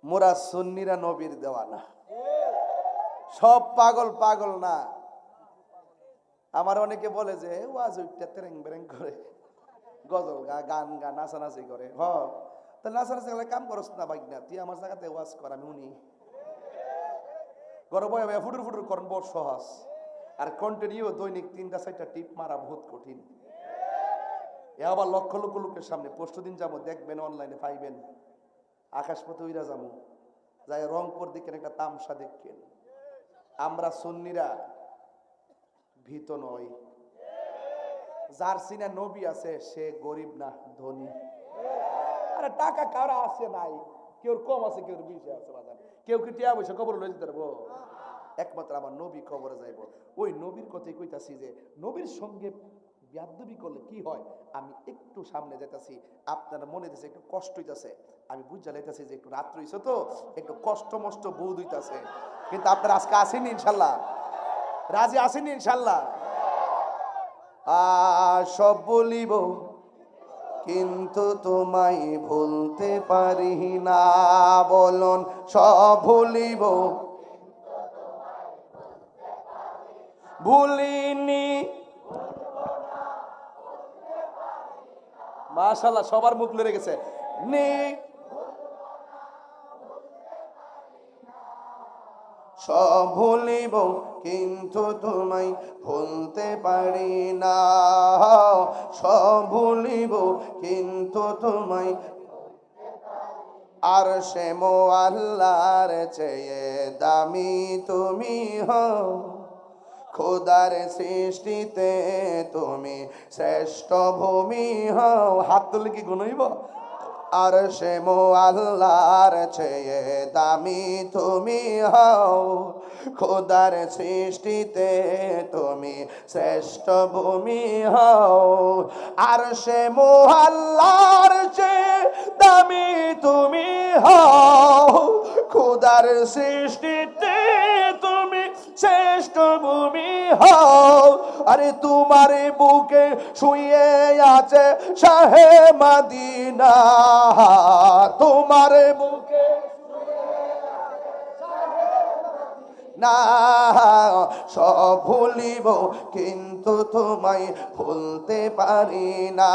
মোরা সুন্নিরা নবীর দেওয়ানা, সব পাগল পাগল না। আমার অনেকে বলে যে ওয়াজ উঠতে তেরেং বেরেং করে, গজল গা, গান গা, নাচানাচি করে। হ তা নাচানাচি গেলে কাম করস না বাইক না, তুই আমার জায়গাতে ওয়াজ কর, আমি উনি ঘরে বয়ে ফুটুর ফুটুর করেন বড় সহজ, আর কন্টিনিউ দৈনিক 3টা 4টা টিপ মারা বহুত কঠিন। এ আবার লক্ষ লক্ষ লোকের সামনে পরশুদিন যাবো, দেখবেন অনলাইনে পাইবেন। আকাশপথে উইরা যাবো, যাই রংপুর দিকের একটা তামসা দেখেন। আমরা সুন্নিরা ভীত নই। যার সিনা নবী আছে সে গরিব না ধনী। আরে টাকা কারা আছে নাই, কেউ কম আছে কেউ বেশি আছে বাজার, কেউ কি টিয়া পয়সা কবর লয়ে যেতে পারবো? একমাত্র আমার নবী কবরে যাইব। ওই নবীর কথাই কইতাছি যে নবীর সঙ্গে বিয়াদবি করলে কি হয়। আমি একটু সামনে যেতেছি, আপনার মনে দিচ্ছে একটু কষ্ট হইতাছে, আমি বুঝা লাইতেছি যে একটু রাত্র হইছে তো একটু কষ্ট মষ্ট বোধ হইতাছে, কিন্তু আপনারা আজকে আসেনি ইনশাল্লাহ, রাজি আসেনি ইনশাল্লাহ। সব বলিব কিন্তু তোমায় ভুলতে পারি না, বলুন সব ভুলিব ভুলিনি। মাশাআল্লাহ, সবার মুখ লড়ে গেছে। সব ভুলিব কিন্তু তোমায় ভুলতে পারি না, সব ভুলিব কিন্তু তোমায়। আর সে মোয়াল্লার চেয়ে দামি তুমি হও, খোদার সৃষ্টিতে তুমি শ্রেষ্ঠ ভূমি হও। হাত তুলে কি গুনইব? আর সে মোয়াল্লার চেয়ে দামি তুমি হও, খোদার সৃষ্টিতে তুমি শ্রেষ্ঠ ভূমি হও। আর সে মোয়াল্লার চেয়ে দামি তুমি হও, খোদার সৃষ্টিতে তুমি শ্রেষ্ঠ ভূমি হও। আরে তোমার বুকে শুয়ে আছে শাহে মদিনা, তোমার বুকে না, সব ভুলিব কিন্তু তোমায় ভুলতে পারি না,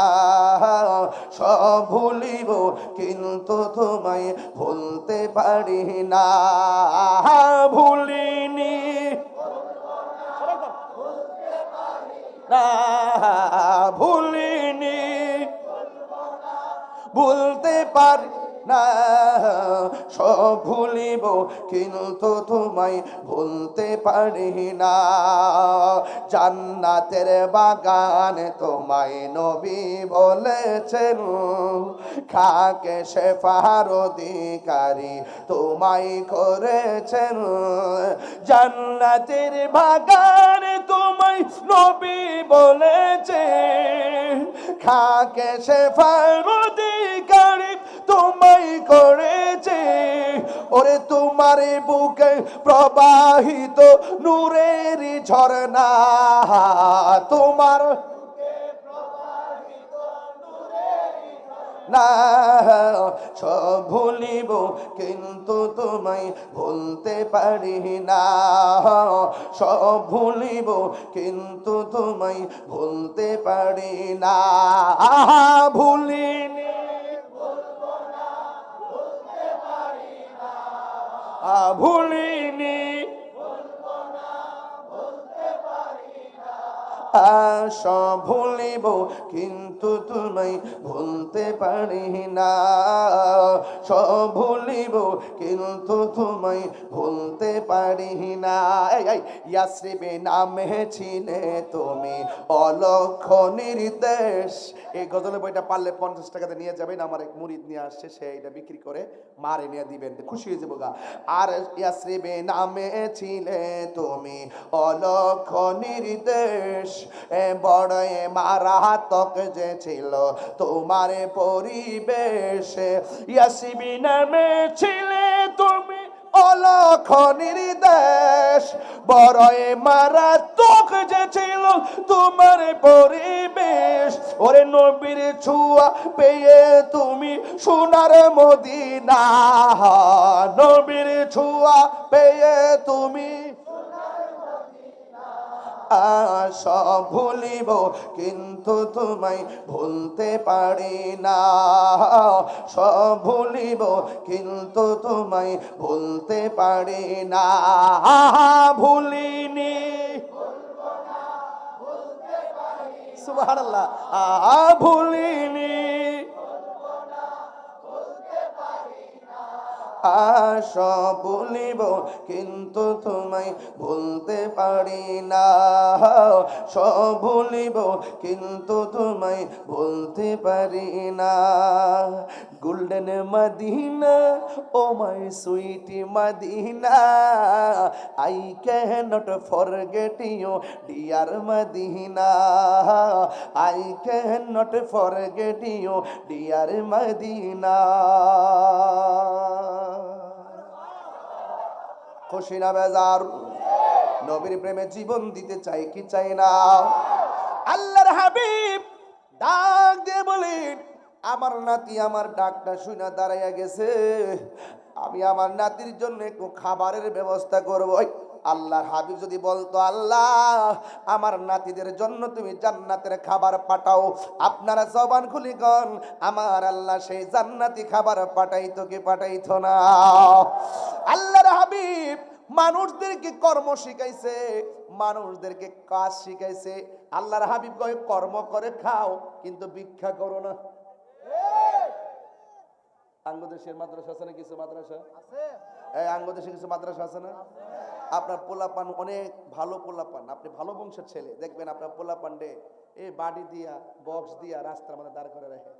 সব ভুলিব কিন্তু তোমায় ভুলতে পারি না। ভুলিনি না, ভুলিনি ভুলতে পারি না, সব ভুলিব কিন্তু তোমায় ভুলতে পারি না। জান্নাতের বাগান তোমায় নবী বলেছেন, খাকে শেফার অধিকারী তোমায় করেছেন। জান্নাতের বাগান তোমায় নবী বলেছেন, খাকে শেফার অধিকারী তোমায় করেছে। ওরে তোমার বুকে প্রবাহিত নূরের ঝরনা, তোমার না, সব ভুলিব কিন্তু তোমায় ভুলতে পারি না, সব ভুলিব কিন্তু তোমায় ভুলতে পারি না। ভুলিনি ভুলিনি সব ভুলিব কিন্তু তোমায় ভুলতে পারি না, সব ভুলিব কিন্তু তোমায় ভুলতে পারি না। ইয়াসরিবে নামে ছিলে তুমি অলক্ষ নির্দেশ। এই গজলের বইটা পারলে 50 টাকাতে নিয়ে যাবেন, আমার এক মুরিদ নিয়ে আসছে, সে এটা বিক্রি করে মারে নিয়ে দিবেন, খুশি হয়ে যাবো গা। আর ইয়াসরিবে নামে ছিলে তুমি অলক্ষ নির্দেশ, বড় মারাত্মক যে ছিল তোমার পরিবেশ। ইয়াসরিবে নামে ছিলে তুমি অলক্ষ নির্দেশ, বড় মারাত্মক যে ছিল তোমার পরিবেশ। ওরে নবীর ছোঁয়া পেয়ে তুমি সোনার মদিনা, নবীর ছোঁয়া পেয়ে তুমি সব ভুলিব কিন্তু তোমায় ভুলতে পারি না, সব ভুলিব কিন্তু তোমায় ভুলতে পারি না, ভুলিনি সুবহানাল্লাহ, ভুলিনি সব ভুলিব কিন্তু তোমায় ভুলতে পারি না, সব ভুলিব কিন্তু তোমায় ভুলতে পারি না। Golden Madina oh my sweet Madina, I can't forget you dear Madina, I can't forget you dear Madina. খুশি না বেজার? নবীর প্রেমে জীবন দিতে চাই কি চাই না? আল্লাহর হাবিব ডাক দিয়ে বলেন, আমার নাতি আমার ডাকটা শুনে দাঁড়াইয়া গেছে, আমি আমার নাতির জন্য একটু খাবারের ব্যবস্থা করব। আল্লাহর হাবিব যদি বলতো, আল্লাহ আমার নাতিদের জন্য তুমি জান্নাতের খাবার পাঠাও, আপনারা জবান খুলি কন, আমার আল্লাহ সেই জান্নাতি খাবার পাঠাইতো কি পাঠাইতো না? আল্লাহর হাবিব মানুষদেরকে কর্ম শিখাইছে, মানুষদেরকে কাজ শিখাইছে। আল্লাহর হাবিব কয় কর্ম করে খাও কিন্তু ভিক্ষা করো না। আঙ্গদেশের মাদ্রাসা আছে না? কিছু মাদ্রাসা আছে, এই আঙ্গদেশে কিছু মাদ্রাসা আছে না? আপনার পোলাপান অনেক ভালো পোলাপান, আপনি ভালো বংশের ছেলে, দেখবেন আপনার পোলাপান ডে এই বাড়ি দিয়া বক্স দিয়া রাস্তার মধ্যে দাঁড় করে রাখে,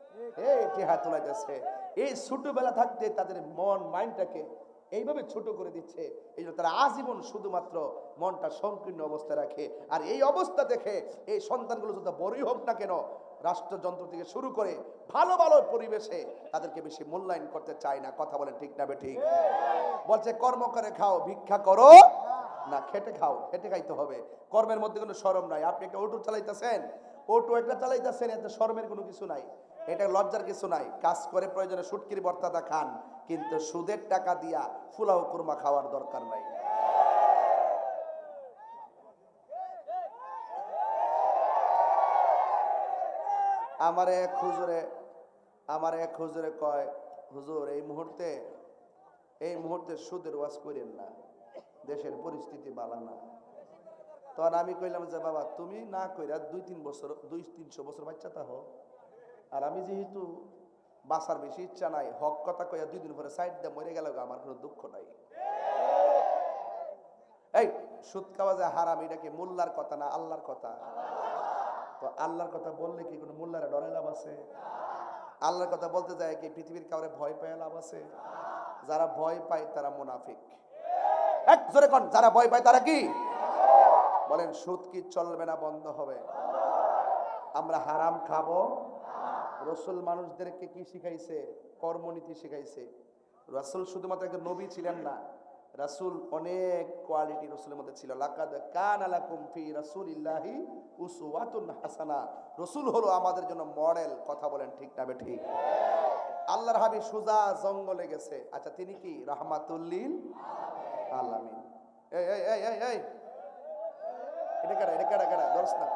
এই টেহা তোলাইতেছে। এই ছোটবেলা থাকতে তাদের মন মাইন্ডটাকে এইভাবে ছোট করে দিচ্ছে, এই জন্য তারা আজীবন শুধুমাত্র মনটা সংকীর্ণ অবস্থায় রাখে। আর এই অবস্থা দেখে এই সন্তানগুলো যত বড়ই হোক না কেন, রাষ্ট্রযন্ত্র থেকে শুরু করে ভালো ভালো পরিবেশে তাদেরকে বেশি মূল্যায়ন করতে চায় না। কথা বলেন ঠিক না বেঠিক? বলছে কর্ম করে খাও, ভিক্ষা করো না, খেটে খাও, খেটে খাইতে হবে। কর্মের মধ্যে কোনো শরম নাই। আপনি একটা অটো চালাইতেছেন, অটো একটা চালাইতেছেন, এতে শরমের কোনো কিছু নাই, এটা লজ্জার কিছু নাই। কাজ করে প্রয়োজনে শুটকির ভর্তাটা খান, কিন্তু সুদের টাকা দিয়া ফুলাও কুরমা খাওয়ার দরকার নাই। আমার এক হুজুরে কয়, হুজুর এই মুহূর্তে সুদের ওয়াজ করেন না, দেশের পরিস্থিতি ভালো না। তখন আমি কইলাম যে বাবা তুমি না কইরা 200-300 বছর বাচ্চা তা হোক, আর আমি যেহেতু বাঁচার বেশি ইচ্ছা নাই, হক কথা কইয়া 2 দিন পরে সাইড দিয়ে মরে গেল, আমার কোনো দুঃখ নাই। এই সুদ খাওয়া যে হারাম, এটা কি মোল্লার কথা না আল্লাহর কথা? তো আল্লাহর কথা বললে কি কোনো মোল্লারে ডরে লাভ আছে? আল্লাহর কথা বলতে যায় কি পৃথিবীর কাউরে ভয় পায় লাভ আছে? যারা ভয় পায় তারা মুনাফিক। এক জোরে কোন, যারা ভয় পায় তারা কি? বলেন সুদ কি চলবে না বন্ধ হবে? আমরা হারাম খাবো। রাসূল মানুষদেরকে কি শিখাইছে? কর্মনীতি শিখাইছে। রাসূল শুধুমাত্র একজন নবী ছিলেন না, রাসূল অনেক কোয়ালিটি রাসূলের মধ্যে ছিল। লাকাদ কানা লাকুম ফি রাসূলিল্লাহি উসওয়াতুন হাসানা। রাসূল হলো আমাদের জন্য মডেল। কথা বলেন ঠিক না বেঠিক? আল্লাহর হাবিব সুজা জঙ্গলে গেছে, আচ্ছা তিনি কি রাহমাতুল লিল আলামিন? এই এই এই এই এই এটা কারা দর্শ না,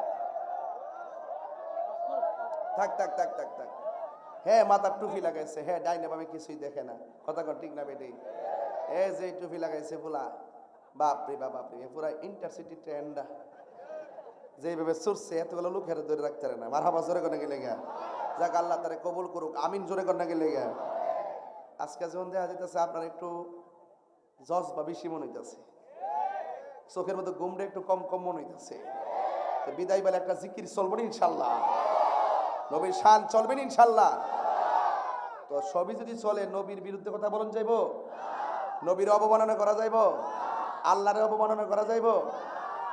থাক থাক থাক থাক থাক। হ্যাঁ মাথার টুপি লাগাইছে, হ্যাঁ ডাইনে বামে কিছুই দেখে না। কথা কর ঠিক না বেটি? এই যে টুপি লাগাইছে ফুলা, বাপরে বাপরে, পুরা ইন্টারসিটি ট্রেনটা যেভাবে চড়ছে, এতগুলো লোকের ধরে রাখতে পারে না। মারহাবা জোরে করে গেলে গা, যাক আল্লাহ তারে কবুল করুক, আমিন জোরে করে গেলে গা। আজকে যখন দেখা যেতেছে আপনার একটু জজবা বেশি মনে হইতেছে, চোখের মধ্যে ঘুমটা একটু কম কম মনে হইতেছে। তো বিদায় বেলা একটা জিকির চলবেন ইনশাল্লাহ, নবীর শান চলবেন ইনশাল্লাহ। তো সবই যদি চলে, নবীর বিরুদ্ধে কথা বলুন যাইব? নবীর অবমাননা করা যাইব? আল্লাহর অবমাননা করা যাইব?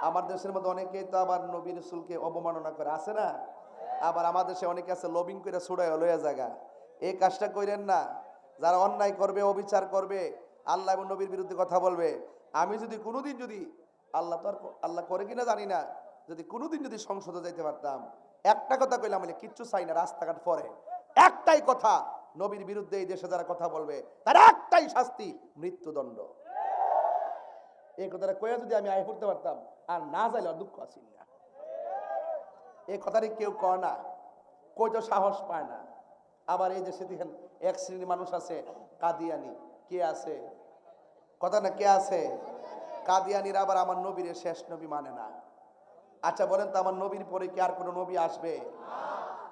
আমার দেশের মধ্যে অনেকেই তো আবার নবী রাসূলকে অবমাননা করে, আছে না? আবার আমাদের দেশে অনেকে আছে লবিং করে ছুড়ায় লইয়া জায়গা। এই কাজটা কইরেন না। যারা অন্যায় করবে, অবিচার করবে, আল্লাহ এবং নবীর বিরুদ্ধে কথা বলবে, আমি যদি কোনোদিন যদি আল্লাহ করে কিনা জানি না, যদি কোনোদিন যদি সংসদে যাইতে পারতাম, একটা কথা কইলাম, বলে কিচ্ছু চাই না, রাস্তাঘাট পরে একটাই কথা, নবীর বিরুদ্ধে এই দেশে যারা কথা বলবে তার একটাই শাস্তি, মৃত্যুদণ্ড। এই কথাটা কয়ে যদি আমি আয় করতে পারতাম, আর না যাইলে দুঃখ আসিল না। এই কথাটি কেউ কয় না, কই তো সাহস পায় না। আবার এই দেশে দেখেন এক শ্রেণীর মানুষ আছে কাদিয়ানি। কে আছে কথা না, কে আছে কাদিয়ানিরা? আবার আমার নবীর শেষ নবী মানে না। আচ্ছা বলেন তো, আমার নবীর পরে কি আর কোনো নবী আসবে?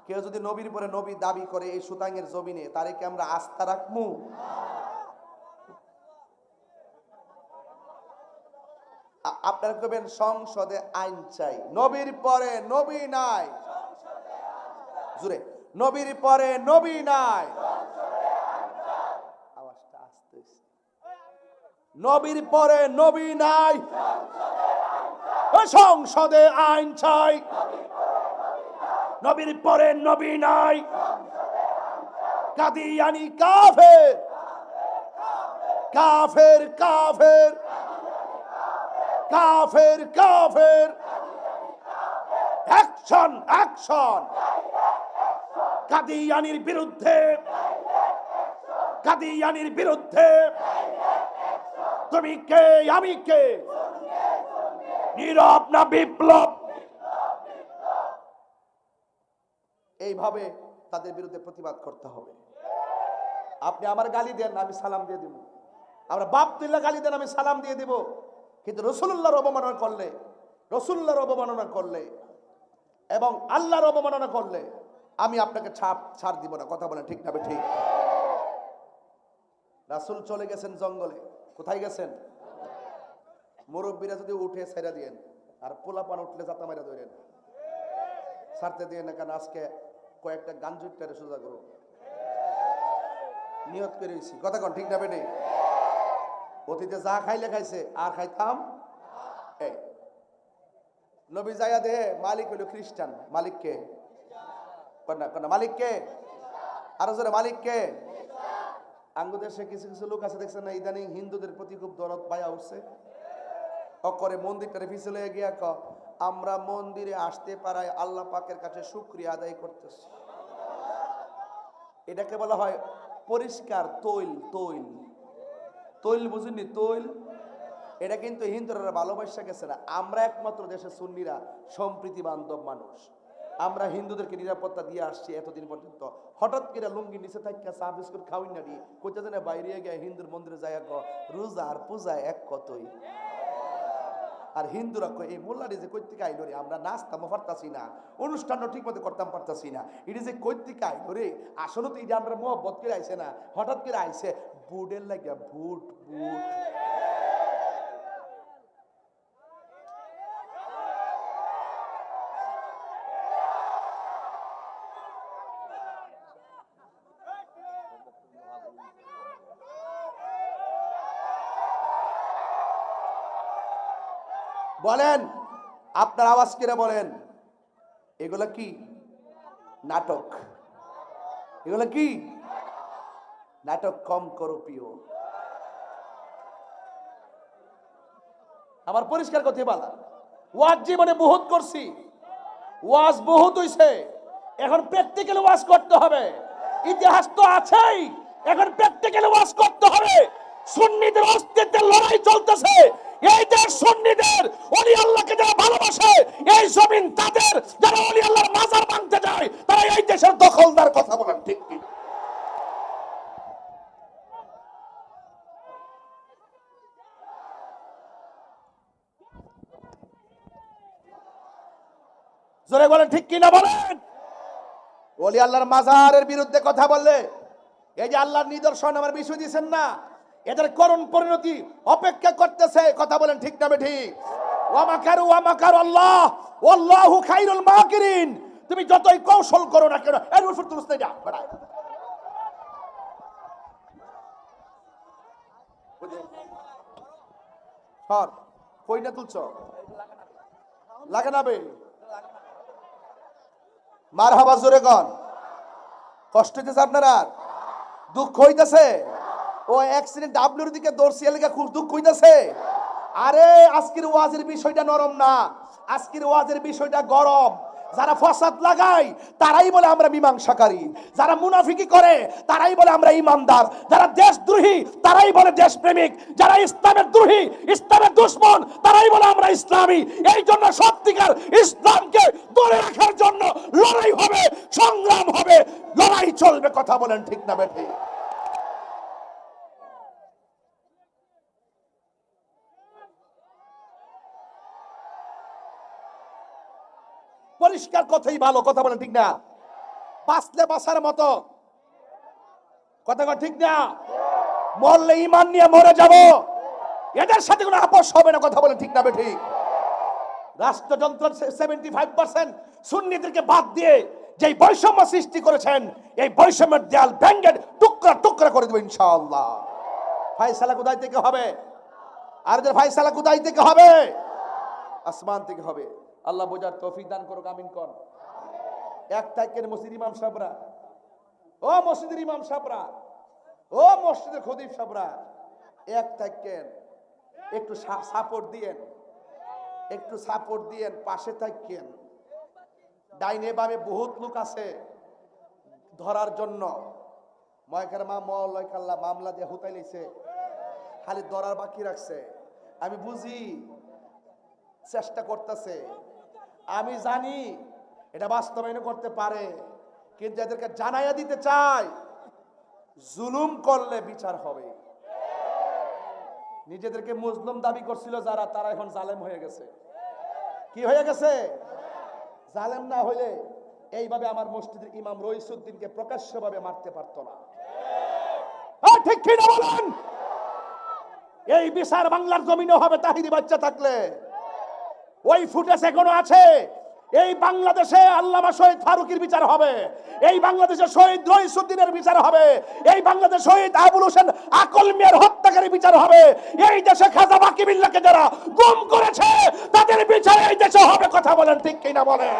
কেউ যদি নবীর পরে নবী দাবি করে এই সুতাঙ্গের জমিনে, তারে কি আমরা আস্থা রাখবো? আপনারা কবেন সংসদে আইন চাই, নবীর পরে নবী নাই। জুড়ে, নবীর পরে নবী নাই। আওয়াজটা আসতে, নবীর পরে নবী নাই, সংসদে আইন চাই। নবীর পরে নবী নাই। কাদিয়ানি কাফের, কাফের, কাফের, কাফের, কাফের। অ্যাকশন, অ্যাকশন কাদিয়ানির বিরুদ্ধে, কাদিয়ানির বিরুদ্ধে। তুমি কে, আমি কে? নীরব না বিপ্লব? এইভাবে তাদের বিরুদ্ধে প্রতিবাদ করতে হবে। আপনি আমার গালি দেন, আমি সালাম দিয়ে দিব। আমরা বাপ তুল্লা গালি দেন, আমি সালাম দিয়ে দিব। কিন্তু রাসূলুল্লাহর অবমাননা করলে, রাসূলুল্লাহর অবমাননা করলে এবং আল্লাহর অবমাননা করলে আমি আপনাকে ছাড় দিব না। কথা বলেন ঠিক না? ঠিক। রাসূল চলে গেছেন জঙ্গলে। কোথায় গেছেন? মুরব্বীরা যদি উঠে ছেড়ে দিয়েন, আর পোলাপান উঠলে জাতা মারা ধরেন, ছাড়তে দিয়ে না। কারণ আজকে কয়েকটা গাঞ্জুটারে সোজা করো নিয়ত করেছি। কথা কন ঠিক না বেটে? অতীতে যা খাইলে খাইছে, আর খাইতাম। এই নবী যাইয়া দে, মালিক হইল খ্রিস্টান। মালিককে কন্যা কন্যা মালিককে আরো জোরে, মালিককে। আঙ্গু দেশে কিছু কিছু লোক আছে দেখছেন না, ইদানিং হিন্দুদের প্রতি খুব দরদ পায়া উঠছে। অকরে মন্দিরটারে পিছলে গিয়া আমরা মন্দিরে আসতে পারাই আল্লাহ পাকের কাছে শুকরিয়া আদায় করতেছি। এটাকে বলা হয় পরিষ্কার তৈল। তৈল, তৈল বুঝিনি? তৈল। এটা কিন্তু হিন্দুরা ভালোবাসা গেছে না। আমরা একমাত্র দেশে সুন্নিরা সম্প্রীতি বান্ধব মানুষ। আমরা হিন্দুদেরকে নিরাপত্তা দিয়ে আসছি এতদিন পর্যন্ত। হঠাৎ করে লুঙ্গি নিচে থাকা চা বিস্কুট খাওয়াই না দিয়ে কোথা যেন বাইরে গিয়ে হিন্দুর মন্দিরে যায় রোজা আর পূজা এক কতই। আর হিন্দুরা এই মোল্লারি যে কৈতিক আইলো রে, আমরা নাচতাম পারতাছি না, অনুষ্ঠানও ঠিক মতো করতাম পারতাছি না। এটা যে কৈতিক আইলো রে, আসলে তো এটা আমরা মোহব্বত করে আইসে না, হঠাৎ করে আইসে বুটের লাগিয়া। বুট বুট বলেন, আপনার আওয়াজ করে বলেন, এগুলা কি নাটক? এগুলা কি নাটক? কম করো প্রিয়। আমার পরিষ্কার কথা বলা, ওয়াজ জীবনে বহুত করছি, ওয়াজ বহুত হইছে। এখন প্র্যাকটিক্যাল ওয়াজ করতে হবে। ইতিহাস তো আছেই, এখন প্র্যাকটিক্যাল ওয়াজ করতে হবে। সুন্নিদের অস্তিত্বের লড়াই চলতেছে। এই দেশ সুন্নিদের, ওলি আল্লাহকে যারা ভালোবাসে, এই জমিন তাদের। যারা ওলি আল্লাহর মাজার ভাঙতে যায়, তারা এই দেশের দখলদার। কথা বলেন ঠিক কি? জোরে বলেন ঠিক কি না বলেন? ওলি আল্লাহর মাজারের বিরুদ্ধে কথা বললে, এই যে আল্লাহর নিদর্শন আমার বিষয় দিয়েছেন না, এদের করুণ পরিণতি অপেক্ষা করতেছে। কথা বলেন ঠিক না ঠিক? ওয়া মাকারু ওয়া মাকার আল্লাহ ওয়াল্লাহু খায়রুল মাকিরিন। তুমি যতই কৌশল করো না কেন, এর উপর তুমি না বড় সর কই না তুলছো লাগে না বে। মারহাবা জোরে কোন। কষ্ট হইতেছে আপনারা? দুঃখ হইতেছে? ও অ্যাক্সিডেন্ট ডাব্লিউর দিকে দর্শিয়া লেগে খুব দুঃখ হইতেছে। আরে আজকের ওয়াজের বিষয়টা নরম না, আজকের ওয়াজের বিষয়টা গরম। যারা ফসাদ লাগায় তারাই বলে আমরা মীমাংসাকারী, যারা মুনাফিকি করে তারাই বলে আমরা ইমানদার, যারা দেশদ্রোহী তারাই বলে দেশপ্রেমিক, যারা ইসলামের দ্রোহী, ইসলামের দুশমন তারাই বলে আমরা ইসলামী। এই জন্য সত্যিকার ইসলামকে ধরে রাখার জন্য লড়াই হবে, সংগ্রাম হবে, লড়াই চলবে। কথা বলেন ঠিক না বেঠি? পরিষ্কার কথাই ভালো। কথা বলেন ঠিক না? বাঁচলে বাঁচার মতো কথা কয় ঠিক না? মরলে ঈমান নিয়ে মরে যাব, এদের সাথে কোনো আপোষ হবে না। কথা বলেন ঠিক না বেঠি? রাষ্ট্রযন্ত্র 75% সুন্নিদেরকে বাদ দিয়ে যেই বৈষম্য সৃষ্টি করেছেন, এই বৈষম্যের দেয়াল ভেঙে টুকরা টুকরা করে দেব ইনশাআল্লাহ। ফায়সালা কোথায় থেকে হবে? আর যে ফায়সালা কোথায় থেকে হবে? আসমান থেকে হবে। আল্লাহ বোঝার তৌফিক দান করুক, আমিন কোন। এক থাকেন মসজিদ ইমাম সাহেবরা, ও মসজিদের ইমাম সাহেবরা, ও মসজিদের খতিব সাহেবরা, এক থাকেন, একটু সাপোর্ট দিয়েন, একটু সাপোর্ট দিয়েন, পাশে থাকেন। ডাইনে বামে বহুত লোক আছে ধরার জন্য। ময়কার মা ময়কাল্লা মামলা দিয়ে হুতাই লিছে, খালি ধরার বাকি রাখছে। আমি বুঝি চেষ্টা করতেছে, আমি জানি এটা বাস্তবায়ন করতে পারে, কিন্তু এদেরকে জানাইয়া দিতে চাই জুলুম করলে বিচার হবে। নিজেদেরকে মুসলিম দাবি করছিল যারা, তারা এখন জালেম হয়ে গেছে। কি হয়ে গেছে? জালেম না হইলে এইভাবে আমার মসজিদের ইমাম রইসুদ্দিনকে প্রকাশ্যভাবে মারতে পারতো না। ঠিক কি না বলেন? এই বিচার বাংলার জমিনে হবে তাহিরি বাচ্চা থাকলে। ওই ফুটেজ এখনো আছে। এই বাংলাদেশে আল্লামা শহীদ ফারুকীর বিচার হবে, এই বাংলাদেশে শহীদ রইসুদ্দিনের বিচার হবে, এই বাংলাদেশে শহীদ আবুল হোসেন আকল মিয়ার হত্যাকারী বিচার হবে, এই দেশে খাজা বাকি বিল্লাহকে যারা গুম করেছে তাদের বিচার এই দেশে হবে। কথা বলেন ঠিক কিনা বলেন?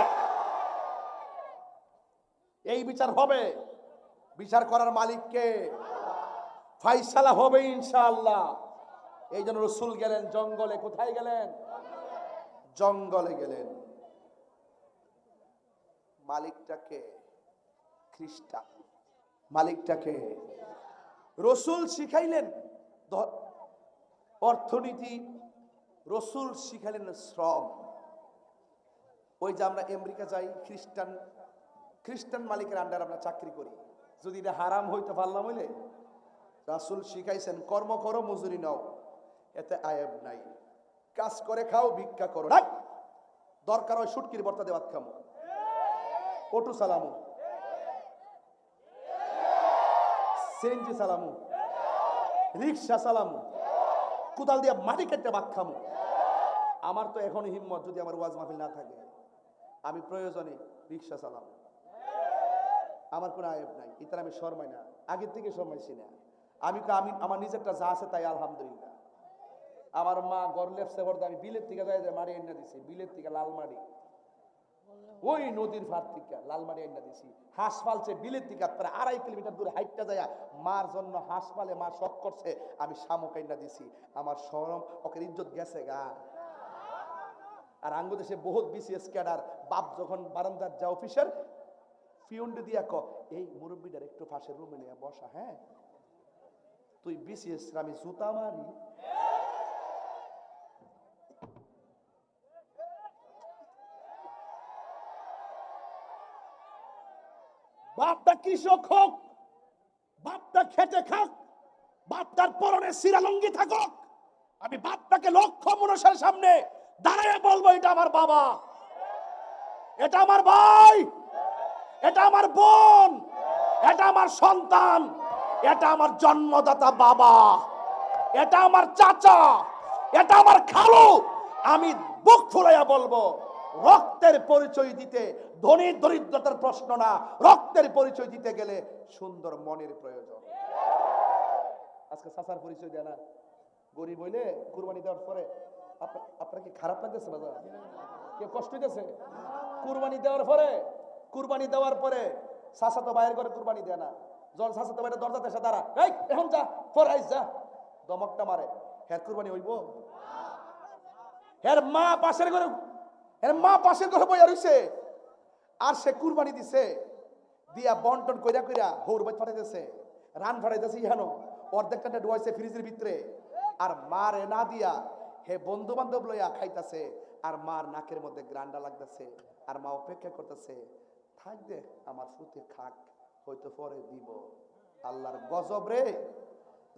এই বিচার হবে। বিচার করার মালিককে, ফায়সালা হবে ইনশাআল্লাহ। এই জন্য রাসূল গেলেন জঙ্গলে। কোথায় গেলেন? জঙ্গলে গেলেন। মালিকটাকে খ্রিস্টান, মালিকটাকে রাসূল শিখাইলেন অর্থনীতি, রাসূল শিখাইলেন শ্রম। ওই যে আমরা আমেরিকা যাই, খ্রিস্টান মালিকের আন্ডার আমরা চাকরি করি, যদি এটা হারাম হইতে পারলাম হইলে রাসূল শিখাইছেন কর্ম করো, মজুরি নাও, এতে আয়েব নাই। কাজ করে খাও, ভিক্ষা করো না। দরকার হয় শুটকির ভর্তা দিয়ে ভাত খামো, অটো চালামু, সিএনজি চালামু, রিক্সা চালামু, কোদাল দিয়ে মাটি কেটে ভাত খামু। আমার তো এখন হিম্মত, যদি আমার ওয়াজ মাহফিল না থাকে আমি প্রয়োজনে রিক্সা চালামু, আমার কোনো আয়েব নাই। ইতার আমি শর্মাই না, আগের থেকে শর্মাইছি না। আমি আমার নিজেরটা যা আছে তাই আলহামদুলিল্লাহ। আমার মা গড় লেপসে পড়তে আমি বিলের থেকে যাই মারি এনে দিছি, বিলের থেকে লালমারি, ওই নদীর ভাত থেকে লালমারি এনে দিছি। হাঁস পালছে বিলের থেকে প্রায় 2.5 কিলোমিটার দূরে হাইটটা যায় মার জন্য হাঁস পালে, মা শখ করছে, আমি শামুক এনে দিছি। আমার শরম, ওকে ইজ্জত গেছে গা। আর আঙ্গ দেশে বহুত বিসিএস ক্যাডার বাপ যখন বারান্দার যা অফিসের ফিউন্ডে দিয়া ক, এই মুরব্বীটার একটু পাশের রুমে নিয়ে বসা, হ্যাঁ তুই বিসিএস, আমি জুতা মারি। বাপটা কৃষক হোক, বাপটা খেটে খাক, বাপটার পরনে সিরালঙ্গি থাকুক, আমি বাপটাকে লক্ষ মানুষের সামনে দাঁড়ায় বলবো এটা আমার বাবা, এটা আমার ভাই, এটা আমার বোন, এটা আমার সন্তান, এটা আমার জন্মদাতা বাবা, এটা আমার চাচা, এটা আমার খালু। আমি বুক ফুলাইয়া বলবো। রক্তের পরিচয় দিতে ধনী দরিদ্রতার প্রশ্ন না, রক্তের পরিচয় দিতে গেলে সুন্দর মনের প্রয়োজন। আজকে চাচার পরিচয় দেয় না, গরিব হইলে কুরবানি দেওয়ার পরে আপনার কি খারাপ লাগতেছে? বাজার কেউ কষ্ট হইতেছে? কুরবানি দেওয়ার পরে চাচা তো বাইরের করে কুরবানি দেয় না, যখন চাচা তো বাইরে দরজাতে এসে দাঁড়া, এই এখন যা ফরাইস যা, দমকটা মারে, হ্যাঁ কুরবানি হইব? এর মা পাশের ঘরে বইয়া রইছে, আর সে কুরবানি দিছে, দিয়া বন্টন কইরা কইরা হৌর বাইত ফাটাইতেছে, রান ফাটাইতেছে, ইহানো অর্ধেকটা ডুয়াইছে ফ্রিজের ভিতরে, আর মারে না দিয়া হে বন্ধু বান্ধব লইয়া খাইতাছে, আর মার নাকের মধ্যে গ্রান্ডা লাগতেছে, আর মা অপেক্ষা করতেছে, থাক দে আমার সুতি খাক, হয়তো পরে দিব। আল্লাহর গজব রে,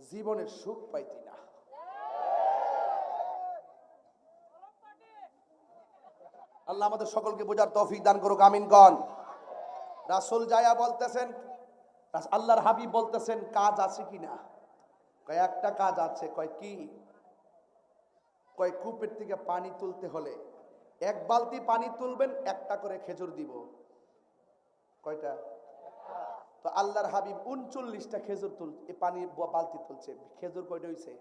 জীবনের সুখ পাইতি না। আল্লাহ আমাদের সকলকে বোঝার তৌফিক দান করুক, আমিন কন। রাসূল যায়া বলতেছেন, আল্লাহর হাবিব বলতেছেন কাজ আছে কিনা? কয় একটা কাজ আছে। কয় কি? কয় কূপের থেকে পানি তুলতে হলে এক বালতি পানি তুলবেন, একটা করে খেজুর দিব। কয়টা? তো আল্লাহর হাবিব 39টা খেজুর পানি বালতি তুলছে। খেজুর কয়টা হইছে?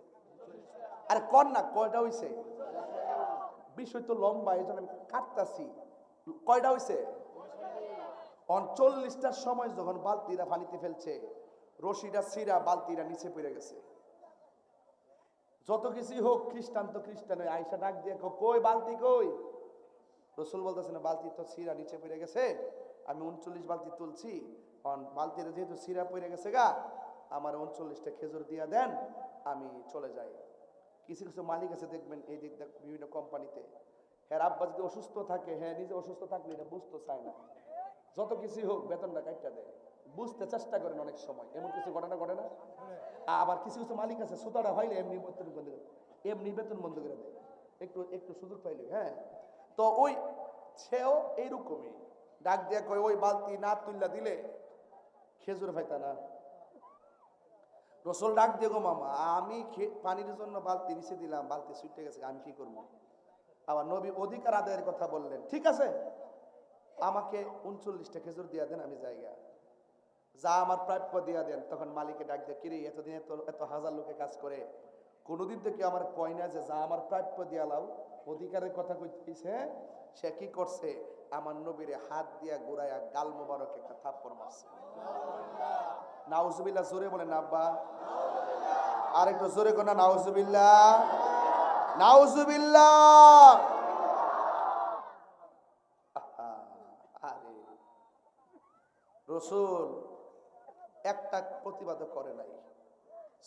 আরে কোন না কয়টা হইছে? বিষয় তো লম্বা, এই জন্য আমি কাটতাছি। কয়টা হইছে? 39টার সময় যখন বালতিরা পানিতে ফেলছে, রশিটা ছিঁড়া বালতিরা নিচে পড়ে গেছে। যত কিছুই হোক, খ্রিস্টান তো খ্রিস্টান, আয়সা ডাক দিয়ে কই বালতি কই? রসুল বলতেছে না, বালতি তো ছিঁড়া নিচে পড়ে গেছে, আমি 39 বালতি তুলছি, বালতির যেহেতু ছিঁড়া পড়ে গেছে গা, আমার 39টা খেজুর দিয়া দেন, আমি চলে যাই। কিছু কিছু মালিক আছে দেখবেন এই দিক বিভিন্ন কোম্পানিতে, হ্যাঁ আব্বা যদি অসুস্থ থাকে, হ্যাঁ নিজে অসুস্থ থাকলে এটা বুঝতে চায় না, যত কিছুই হোক বেতনটা কাটটা দেয়, বুঝতে চেষ্টা করেন অনেক সময়, এমন কিছু ঘটনা ঘটে না? আবার কিছু কিছু মালিক আছে সুতাটা হইলে এমনি বেতন বন্ধ করে, এমনি বেতন বন্ধ করে দেয়, একটু একটু সুযোগ পাইলে। হ্যাঁ, তো ওই সেও এইরকমই ডাক দিয়ে কয় ওই বালতি না তুললা দিলে খেজুর পাইতা না। রসুল ডাক দিয়ে গো মামা, আমি পানির জন্য বালতি নিচে দিলাম, বালতি ছুটে গেছে, আমি কি করবো? আবার নবী অধিকার আদায়ের কথা বললেন, ঠিক আছে আমাকে 39টা খেজুর দিয়া দেন, আমি জায়গা যা আমার প্রাপ্য দিয়া দেন। তখন মালিকে ডাক দিয়ে, কিরে এতদিন এত হাজার লোকে কাজ করে, কোনোদিন তো কি আমার কয় না যে যা আমার প্রাপ্য দিয়া লাও? অধিকারের কথা কইতেছে। সে কি করছে? আমার নবীরে হাত দিয়া ঘুরাইয়া গাল মোবারক একটা থাপ্পড় মারছে। নাউজুবিল্লাহ, জোরে বলেন আব্বা, আর একটু জোরে কোনা নাউজুবিল্লাহ, নাউজুবিল্লাহ। আরে রসুল একটা প্রতিবাদ করে নাই।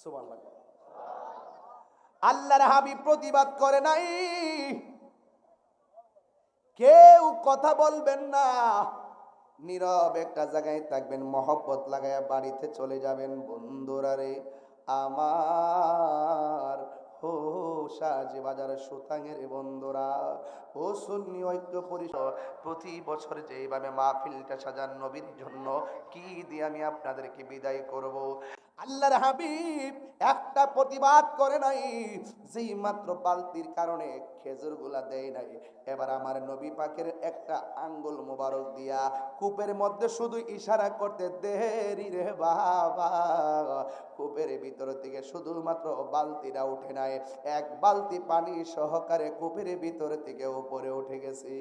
সুবহানাল্লাহ, আল্লাহর হাবিব প্রতিবাদ করে নাই। কেউ কথা বলবেন না, নীরব একটা জায়গায় থাকবেন, মহব্বত লাগায়া বাড়িতে চলে যাবেন। বন্ধুরা রে আমার, ও সাজি বাজারের সুতাঙের বন্ধুরা, ও সুন্নি ঐক্য পরিষদ, প্রতি বছর যেভাবে মাহফিলটা সাজান নবীর জন্য, কি দিয়ে আমি আপনাদেরকে বিদায় করব? আল্লাহর হাবিব একটা প্রতিবাদ করে নাই, যেই মাত্র বালতির কারণে খেজুর গুলা দেয় নাই, এবার আমার নবী পাকের একটা আঙ্গুল মোবারক দিয়া কূপের মধ্যে শুধু ইশারা করতে, দেরি রে বাবা, কূপের ভিতর থেকে শুধুমাত্র বালতিটা উঠে নাই, এক বালতি পানি সহকারে কূপের ভিতর থেকে উপরে উঠে গেছে।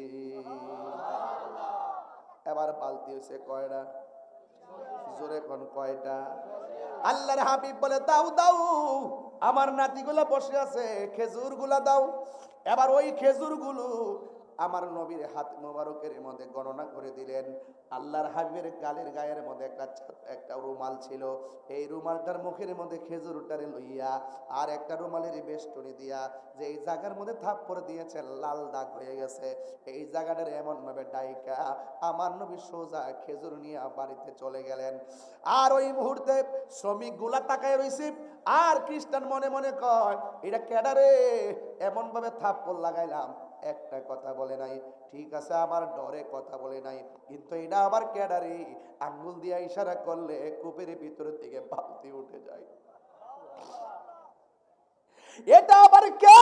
এবার বালতি হয়েছে কয়টা? জোরে কোন কয়টা? আল্লাহর হাবিব বলে, দাও দাও, আমার নাতিগুলা বসে আছে, খেজুর গুলা দাও। এবার ওই খেজুর গুলো আমার নবীর হাত মোবারকের মধ্যে গণনা করে দিলেন। আল্লাহর হাবিবের গালের গায়ের মধ্যে একটা রুমাল ছিল, এই রুমালটার মুখের মধ্যে খেজুরটারে লইয়া আর একটা রুমালের বেষ্টনী দিয়া, যে এই জায়গার মধ্যে থাপ্পড় দিয়েছে লাল দাগ হয়ে গেছে, এই জায়গাটার এমন ভাবে ডাইকা আমার নবী সোজা খেজুর নিয়ে বাড়িতে চলে গেলেন। আর ওই মুহূর্তে শ্রমিক গুলা তাকায় রইছে, আর খ্রিস্টান মনে মনে কয়, এটা কেডারে এমন ভাবে থাপ্পড় লাগাইলাম, একটা কথা বলে নাই। ঠিক আছে, আমার ডরে কথা বলে নাই, কিন্তু এটা আবার কেডারে, আঙ্গুল দিয়া ইশারা করলে কূপের ভিতর থেকে বালতি উঠে যায়। এটা আবার কে?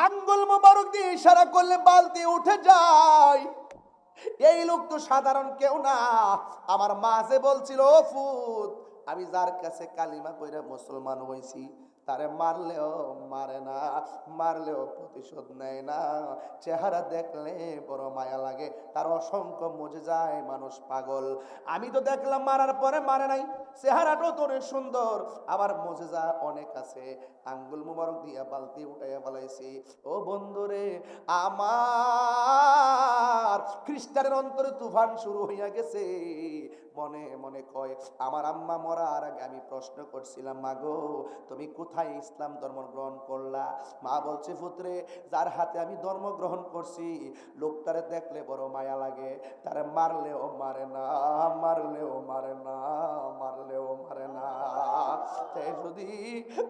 আঙ্গুল মোবারক দিয়ে ইশারা করলে বালতি উঠে যায়। এই লোক তো সাধারণ কেউ না। আমার মা যে বলছিল, ও ফুত, আমি যার কাছে কালিমা কইরা মুসলমান হইছি, তারে মারলেও মারে না, মারলেও প্রতিশোধ নেয় না। চেহারা দেখলে বড় মায়া লাগে, তার অসংখ্য মুজিজায় মানুষ পাগল। আমি তো দেখলাম মারার পরে মারে নাই, চেহারাটাও তো অনেক সুন্দর, আবার মুজিজা অনেক আছে। আঙ্গুল মুবারক দিয়া বালতি উঠাইয়া ফেলাইছি। ও বন্ধুরে আমার, খ্রিস্টানের অন্তরে তুফান শুরু হইয়া গেছে। মনে মনে কয়, আমার আম্মা মরার আগে আমি প্রশ্ন করছিলাম, মা গো তুমি কোথায় ইসলাম ধর্ম গ্রহণ করলা? মা বলছে, পুত্রে যার হাতে আমি ধর্ম গ্রহণ করছি লোকটারে দেখলে বড় মায়া লাগে, তারে মারলেও মারে না, মারলেও মারে না, মারলেও মারে না। তাই যদি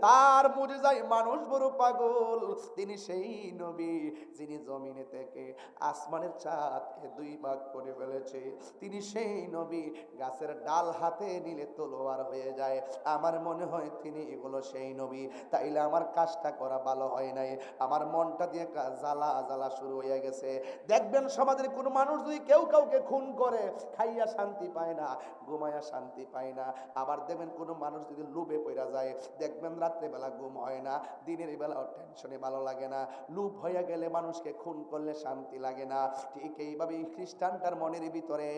তার মুজিজায় মানুষ বড় পাগল, তিনি সেই নবী যিনি জমিনে থেকে আসমানের চাঁদকে দুই ভাগ করে ফেলেছে। তিনি সেই নবী গাছের ডাল হাতে নিলে তলোয়ার হয়ে যায়। আমার মনে হয় তিনি হলো সেই নবী। তাইলে আমার কাজটা করা ভালো হয় নাই, আমার মনটা দিয়ে জ্বালা জ্বালা শুরু হয়ে গেছে। দেখবেন সমাজের কোনো মানুষ যদি কেউ কাউকে খুন করে, খাইয়া শান্তি পায় না, ঘুমাইয়া শান্তি পায় না। আবার দেখবেন কোনো মানুষ যদি লোভে পড়া যায়, দেখবেন রাত্রেবেলা ঘুম হয় না, দিনের বেলাও টেনশনে ভালো লাগে না। লোভ হয়ে গেলে মানুষকে খুন করলে শান্তি লাগে না। ঠিক এইভাবে খ্রিস্টানটার মনের ভিতরে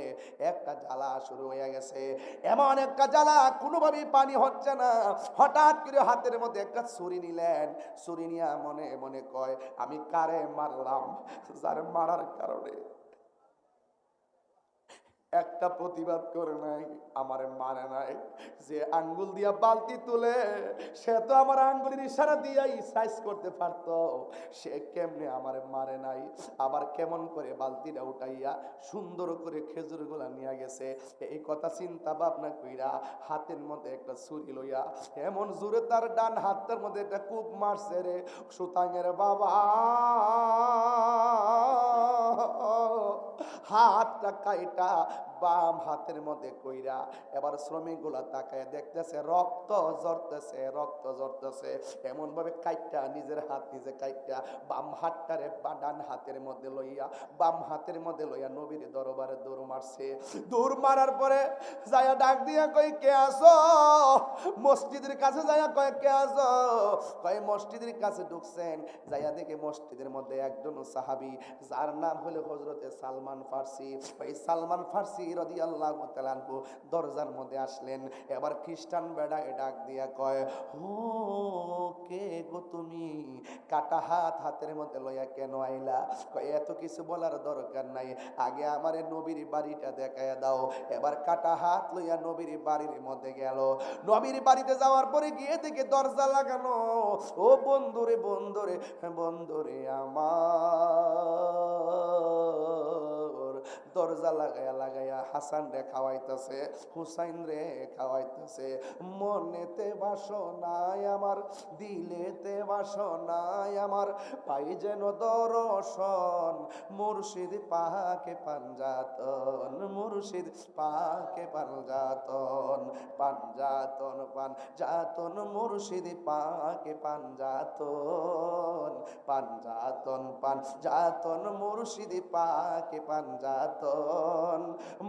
একটা জ্বালা শুরু হয়ে গেছে। এমন একটা জ্বালা, কোনোভাবেই পানি হচ্ছে না। হঠাৎ করে হাতের মধ্যে একটা ছুরি নিলেন, ছুরি নিয়ে মনে মনে কয়, আমি কারে মারলাম? যার মারার কারণে একটা প্রতিবাদ করে নাই, আমারে মারে নাই। যে আঙ্গুল দিয়া বালতি তুলে, সে তো আমার আঙ্গুলের ইশারা দিয়াই সাইজ করতে পারতো, সে কেমনে আমারে মারে নাই? আবার কেমন করে বালতিটা উঠাইয়া সুন্দর করে খেজুর গুলা নিয়ে গেছে। এই কথা চিন্তা ভাবনা কইরা হাতের মধ্যে একটা ছুরি লইয়া এমন জোরে তার ডান হাতের মধ্যে একটা কূপ মারছে রে, সুতাঙের বাবা হাতটা কাইটা বাম হাতের মধ্যে কইরা, এবার শ্রমিক গুলা তাকায় দেখতেছে রক্ত ঝরতেছে, রক্ত ঝরতেছে। এমন ভাবে কাইটা নিজের হাত নিজে কাইটা বাম হাতটারে ডান হাতের মধ্যে লইয়া, বাম হাতের মধ্যে লইয়া নবীর দরবারে দৌড় মারছে। দৌড় মারার পরে যায়া ডাক দিয়া কই, কে আসো? মসজিদের কাছে যায়া কয়, কে আসো? কয় মসজিদের কাছে ঢুকছেন, যাইয়া দেখে মসজিদের মধ্যে একজন সাহাবী, যার নাম হলো হযরতে সালমান ফার্সি। ওই সালমান ফার্সি রাদিয়াল্লাহু তাআলা আনহু দরজার মধ্যে আসলেন। এবার খ্রিস্টান বেড়া ডাক দিয়া কয়, ও কে গো তুমি? কাটা হাত হাতের মধ্যে লইয়া কেন আইলা? কয় এত কিছু বলার দরকার নাই, আগে আমারে নবীর বাড়িটা দেখায়া দাও। এবার কাটা হাত লইয়া নবীর বাড়ির মধ্যে গেল। নবীর বাড়িতে যাওয়ার পরে গিয়ে দেখে দরজা লাগানো। ও বন্ধুরে বন্ধুরে বন্ধুরে আমার, দরজা লাগাইয়া লাগাইয়া হাসান রে খাওয়াইতেছে, হুসাইন রে খাওয়াইতেছে। মনেতে বাসনাই আমার, দিলেতে বাসনাই আমার, পাই যেন দর্শন মুর্শিদ পাকে পাঞ্জাতন, মুর্শিদ পাকে পাঞ্জাতন, পাঞ্জাতন পাঞ্জাতন মুর্শিদ পাকে পাঞ্জাতন, পাঞ্জাতন পাঞ্জাতন মুর্শিদ পাকে পাঞ্জাতন।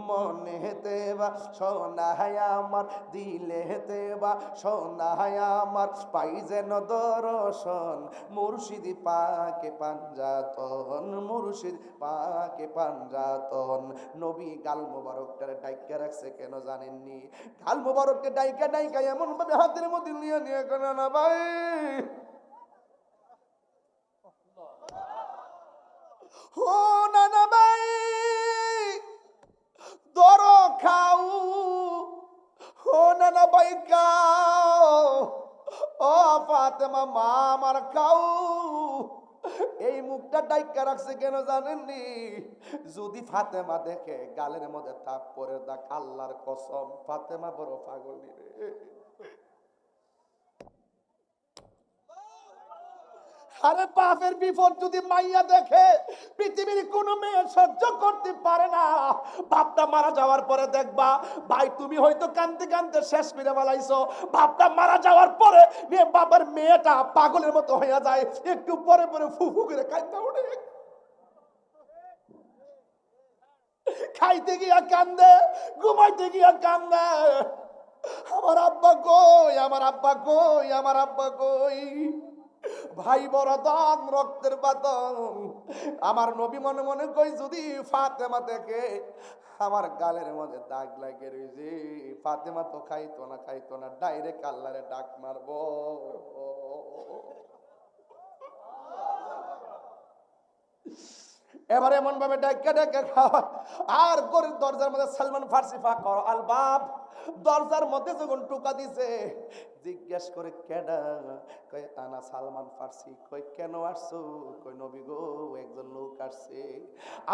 মনেতে বাসনাই আমার, দিলেতে বাসনাই আমার, পাই যেন দর্শন মুর্শিদ পাকে পাঞ্জাতন, মুর্শিদ পাকে পাঞ্জাতন। নবী গাল মোবারকটারে ডাইকা রাখছে কেন জানেননি? গাল মোবারককে ডাইকা ডাইকা এমন ভাবে হাতের মধ্যে নিয়ে নিয়ে কেন না ভাই, ও না না ভাই, দর খাও, ও না না ভাই খাও, ও ফাতেমা মা আমার খাও। এই মুখটা ডাইকা রাখছে কেন জানেননি? যদি ফাতেমা দেখে গালের মধ্যে তাপ পরে দাগ, আল্লাহর কসম ফাতেমা বড় পাগলি রে। আরে বাপের বিপদ যদি মাইয়া দেখে, পৃথিবীর কোন মেয়ে সহ্য করতে পারে না। বাপটা মারা যাওয়ার পরে দেখবা ভাই, তুমি হয়তো কাঁদতে কাঁদতে শেষ করে ফেলাইছো, বাপটা মারা যাওয়ার পরে বাবার মেয়েটা পাগলের মতো হয়ে যায়, একটু পরে পরে ফুফু করে কাঁদতে ওঠে, খাইতে গিয়া কান্দে, ঘুমাইতে গিয়া কান্দে। আমার আব্বা কই, আমার আব্বা কই, আমার আব্বা কই? ভাই বড় দান, রক্তের বাদন। আমার নবী মনে মনে কই, যদি ফাতেমা দেখে আমার গালের মধ্যে দাগ লাগে রয়েছে, ফাতেমা তো খাইতো না, খাইতো না, ডাইরেক্ট আল্লাহরে ডাক মারবো। এবার এমন ভাবে ডাক্কা ডাক্কা খাওয়া, আর গরিব দরজার মধ্যে সালমান ফার্সি ফাঁক করো আল বাপ, দরজার মধ্যে যখন টোকা দিছে, জিজ্ঞেস করে কেডা? কয় আনা সালমান ফার্সি। কই কেন আসছো? কই নবী গো, একজন লোক আসছে।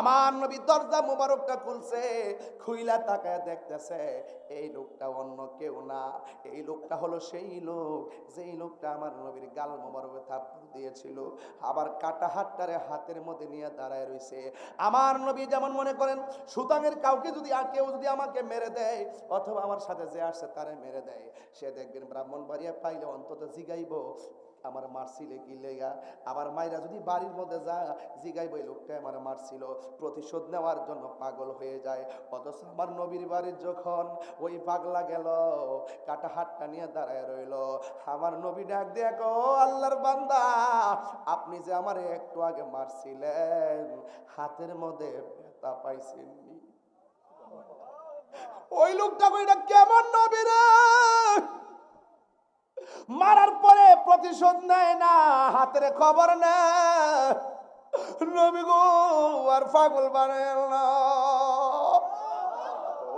আমার নবী দরজা মোবারকটা খুলছে, খুইলা তাকায় দেখতেছে এই লোকটা অন্য কেউ না, এই লোকটা হলো সেই লোক যেই লোকটা আমার নবীর গাল মোবারকে থাপ্পড় দিয়েছিল, আবার কাটা হাতটারে হাতের মধ্যে নিয়ে দাঁড়ায় রইছে। আমার নবী যেমন মনে করেন সুতাঙের কাউকে যদি কেউ যদি আমাকে মেরে দেয়, অথবা আমার সাথে যে আসছে তারে মেরে দেয়, সে দেখবেন ব্রাহ্মণবাড়িয়া পাইলে অন্তত জিগাইব আমার মারছিলে কি লেগা। আমার মায়েরা যদি বাড়ির মধ্যে যা জিগাইব এই লোকটা আমার মারছিল, প্রতিশোধ নেওয়ার জন্য পাগল হয়ে যায়। অথচ আমার নবীর বাড়ির যখন ওই পাগলা গেল, কাটা হাতটা নিয়ে দাঁড়ায় রইল, আমার নবী ডাক দিয়ে কো আল্লাহর বান্দা, আপনি যে আমার একটু আগে মারছিলেন, হাতের মধ্যে ব্যথা পাইছেন? ওই লোকটা কইটা কেমন নবী রে, মারার পরে প্রতিশোধ নেয় না, হাতের খবর নেয়। নবী গো আর পাগল বানায় না,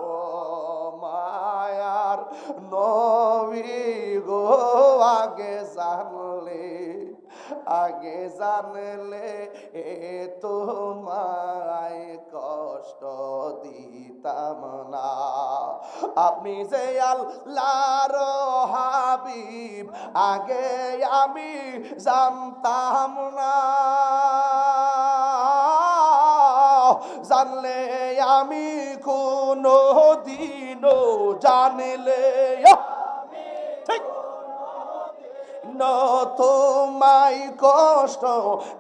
ও মায়ার নবী গো, আগে জানলে, আগে জানলে এ তোমায় কষ্ট দিতাম না। আপনি যে আল্লাহর হাবিব, আগে আমি জানতাম না, জানলে আমি কোনো দিনও জানলে ঠিক তোমায় কষ্ট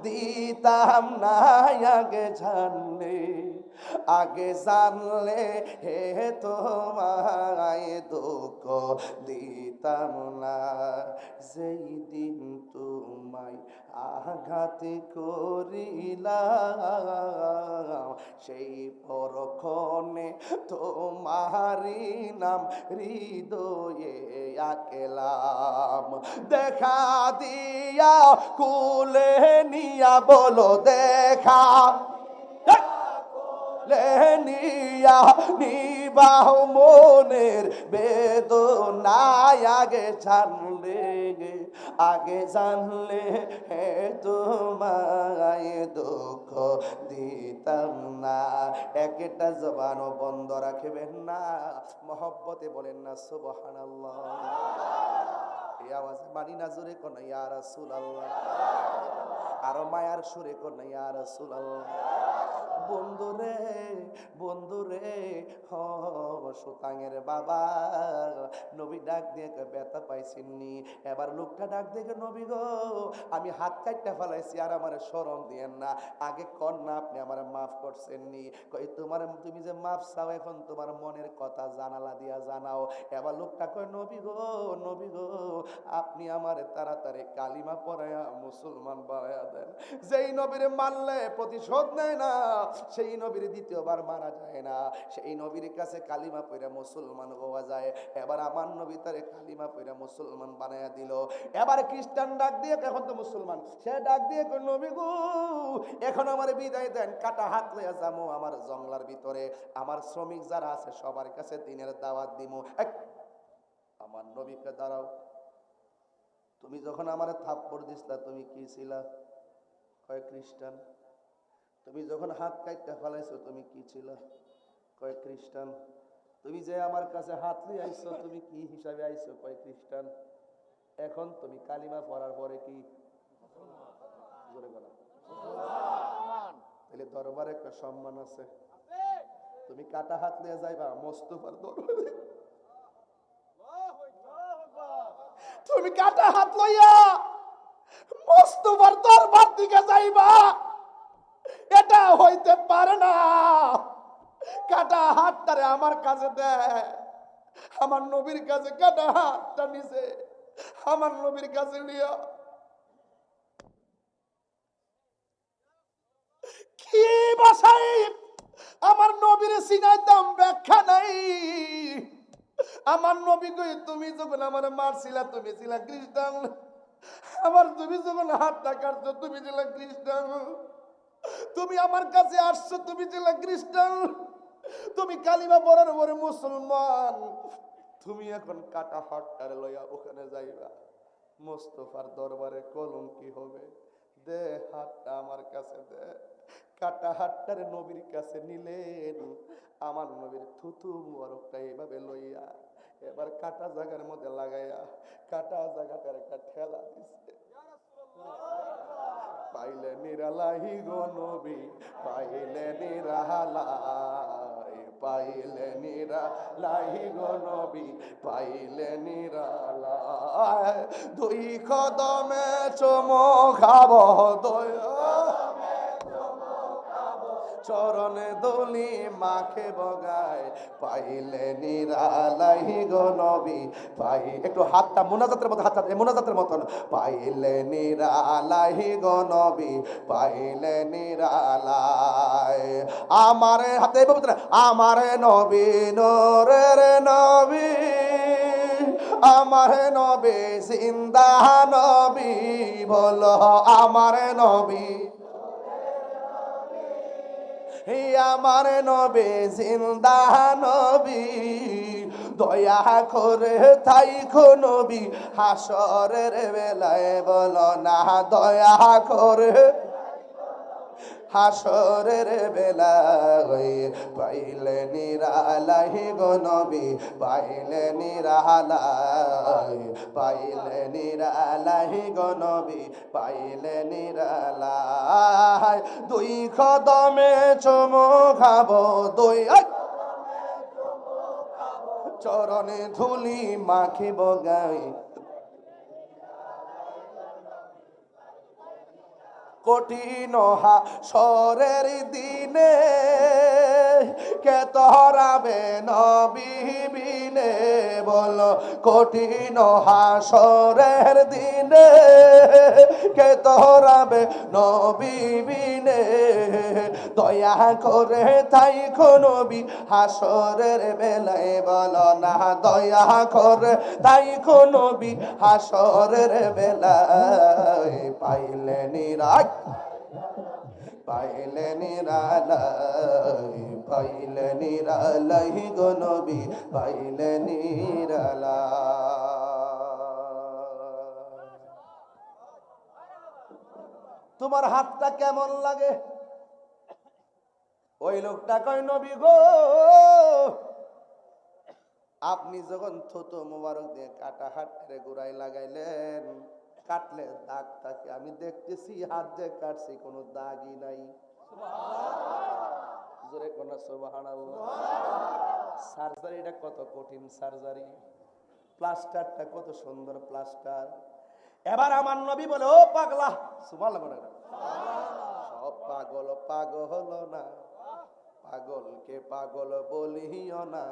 দিতাম না, আগে জানলে, আগে জানলে হে তোমায় দুঃখ দিতাম না। যেই দিন তোমায় আঘাত করিলাম, সেই পরক্ষণে তোমারি নাম হৃদয়ে আঁকলাম। দেখা দিয়া কুলে নিয়া বলো দেখা নিয়া নিবাহ মনের বেদনায়, আগে জানলে, আগে জানলে হে তোমায় দুঃখ দিতাম না। একটা জবানও বন্ধ রাখবেন না, মহব্বতে বলেন না সুবহানাল্লাহ। এই আওয়াজে মানি না, জোরে কোন ইয়া রাসূলুল্লাহ, আরো মায়ার সুরে কোন ইয়া রাসূলুল্লাহ। বন্ধুরে, বন্ধুরে, সুতাঙের বাবা, নবী ডাক দিয়ে ব্যথা পাইছেননি। এবার লোকটা ডাক দেখে, নবী গো আমি হাত কাটতে ফেলাইছি, আর আমার শরম দিয়েন না, আগে কর না আপনি আমার মাফ করছেননি। কই তোমার, তুমি যে মাফ চাও এখন তোমার মনের কথা জানালা দিয়া জানাও। এবার লোকটা কয় নবী গো, নবী গো আপনি আমার তাড়াতাড়ি কালিমা পড়ায়া মুসলমান বানায়া দেন। যেই নবীরে মানলে প্রতিশোধ নেয় না, সেই নবীর দ্বিতীয়বার মারা যায় না, সেই নবীর কাছে কালিমা পড়া মুসলমান হওয়া যায়। এবার আমার নবী তারে কালিমা পড়া মুসলমান বানায়া দিল। এবার খ্রিস্টান ডাক দিয়ে, এখন তো মুসলমান, সে ডাক দিয়ে নবী গো এখন আমার বিদায় দেন, কাটা হাত লইয়া যামু আমার জঙ্গলার ভিতরে, আমার শ্রমিক যারা আছে সবার কাছে দিনের দাওয়াত দিমু। আমার নবীকে দাঁড়াও, তুমি যখন আমার থাপ্পড় দিছিলা তুমি কি ছিলা? কয় খ্রিস্টান। তুমি যখন হাত কাটতে ফেলাইছো তুমি কি ছিল? কয় খ্রিস্টান। তুমি যে আমার কাছে হাত নিয়ে আইছো তুমি কি হিসাবে আইছো? কয় খ্রিস্টান। এখন তুমি কালিমা পড়ার পরে কি? জোরে বলো। তাহলে দরবারে একটা সম্মান আছে। তুমি কাটা হাত নিয়ে যাইবা মোস্তফার দরবারে, তুমি কাটা হাত লইয়া মোস্তফার দরবার দিকে যাইবা, এটা হইতে পারে না। কাটা হাতটারে আমার কাছে দে, আমার নবীর কাছে কাটা হাতটা নিছে, আমার নবীর কাছে নিয়া কি ভাষায় আমার নবীর সিনাইতাম ব্যাখ্যা নাই। আমার নবী কই, তুমি যখন আমার মারছিলা তুমি ছিলা খ্রিস্টান, আমার তুমি যখন হাতটা কাটছো তুমি ছিলা খ্রিস্টান, তুমি আমার কাছে আসছো তুমি ছিলা খ্রিস্টান, তুমি কালিমা পড়ার পরে মুসলমান, তুমি এখন কাটা হাতটারে লইয়া ওখানে যাইবা, মোস্তফার দরবারে কলঙ্কি হবে, দে হাতটা আমার কাছে দে। কাটা হাতটারে নবীর কাছে নিলেন, আমার নবীর থুতু মুবারকটা এইভাবে লইয়া এবার কাটা জায়গার মধ্যে লাগাইয়া কাটা জায়গাটার একটা ঠেলা দিছে। পাইলে নিরালাহি গো নবী, পাইলে নিরালাই, পাইলে নিরালাহি গো নবী, পাইলে নিরালাই। দুই কদমে চুমো খাবো, চরণে দলি মাখে বগায়, পাইলে নিরালাই গো নবী, পাই একটু হাতটা মুনাজাতের মতো, হাতটা মুনাজাতের মতন, পাইলে নিরালাই গো নবী, পাইলে নিরালাই। আমারে হাতে আমারে নবী নূরের নবী, আমার নবী জিন্দা নবী, বলো আমার নবী, আমার নবী জিন্দা নবী, দয়া করে থাইকো নবী হাসরের বেলায়, বলো না দয়া করে হাসরের বেলায়, পাইলে নিরালাই গো নবী, পাইলে নিরালাই, পাইলে নিরালাই গো নবী, পাইলে নিরালাই। দুই কদমে চুমো খাবো, দুই চরণে ধুলি মাখিব গায়ে, কঠিন হাসরের দিনে কে তহরাবে নবী বিনে, বলো কঠিন হাসরের দিনে কে তহরাবে নবী বিনে, দয়া করে থাইকো নবী হাসরের বেলায়, বলো না দয়া করে থাইকো নবী হাসরের বেলায়, পাইলে নিরাই, পাইলে নিরালাই, পাইলে নিরালাই গো নবী, পাইলে নিরালাই। তোমার হাতটা কেমন লাগে? ওই লোকটা কয়, নবী গো, আপনি যখন থুতু মুবারক দিয়ে কাটা হাতের গোড়ায় লাগাইলেন, কাটলে দাগ থাকে, আমি দেখতেছি হাত দিয়ে কাটছি কোনো দাগই নাই। জোরে কোন সুবহানাল্লাহ। সার্জারিটা কত কঠিন সার্জারি, প্লাস্টারটা কত সুন্দর প্লাস্টার। এবার আমার নবী বলে, ও পাগলা, সুবহানাল্লাহ, সব পাগল পাগল হলো না, পাগলকে পাগল বলিও না,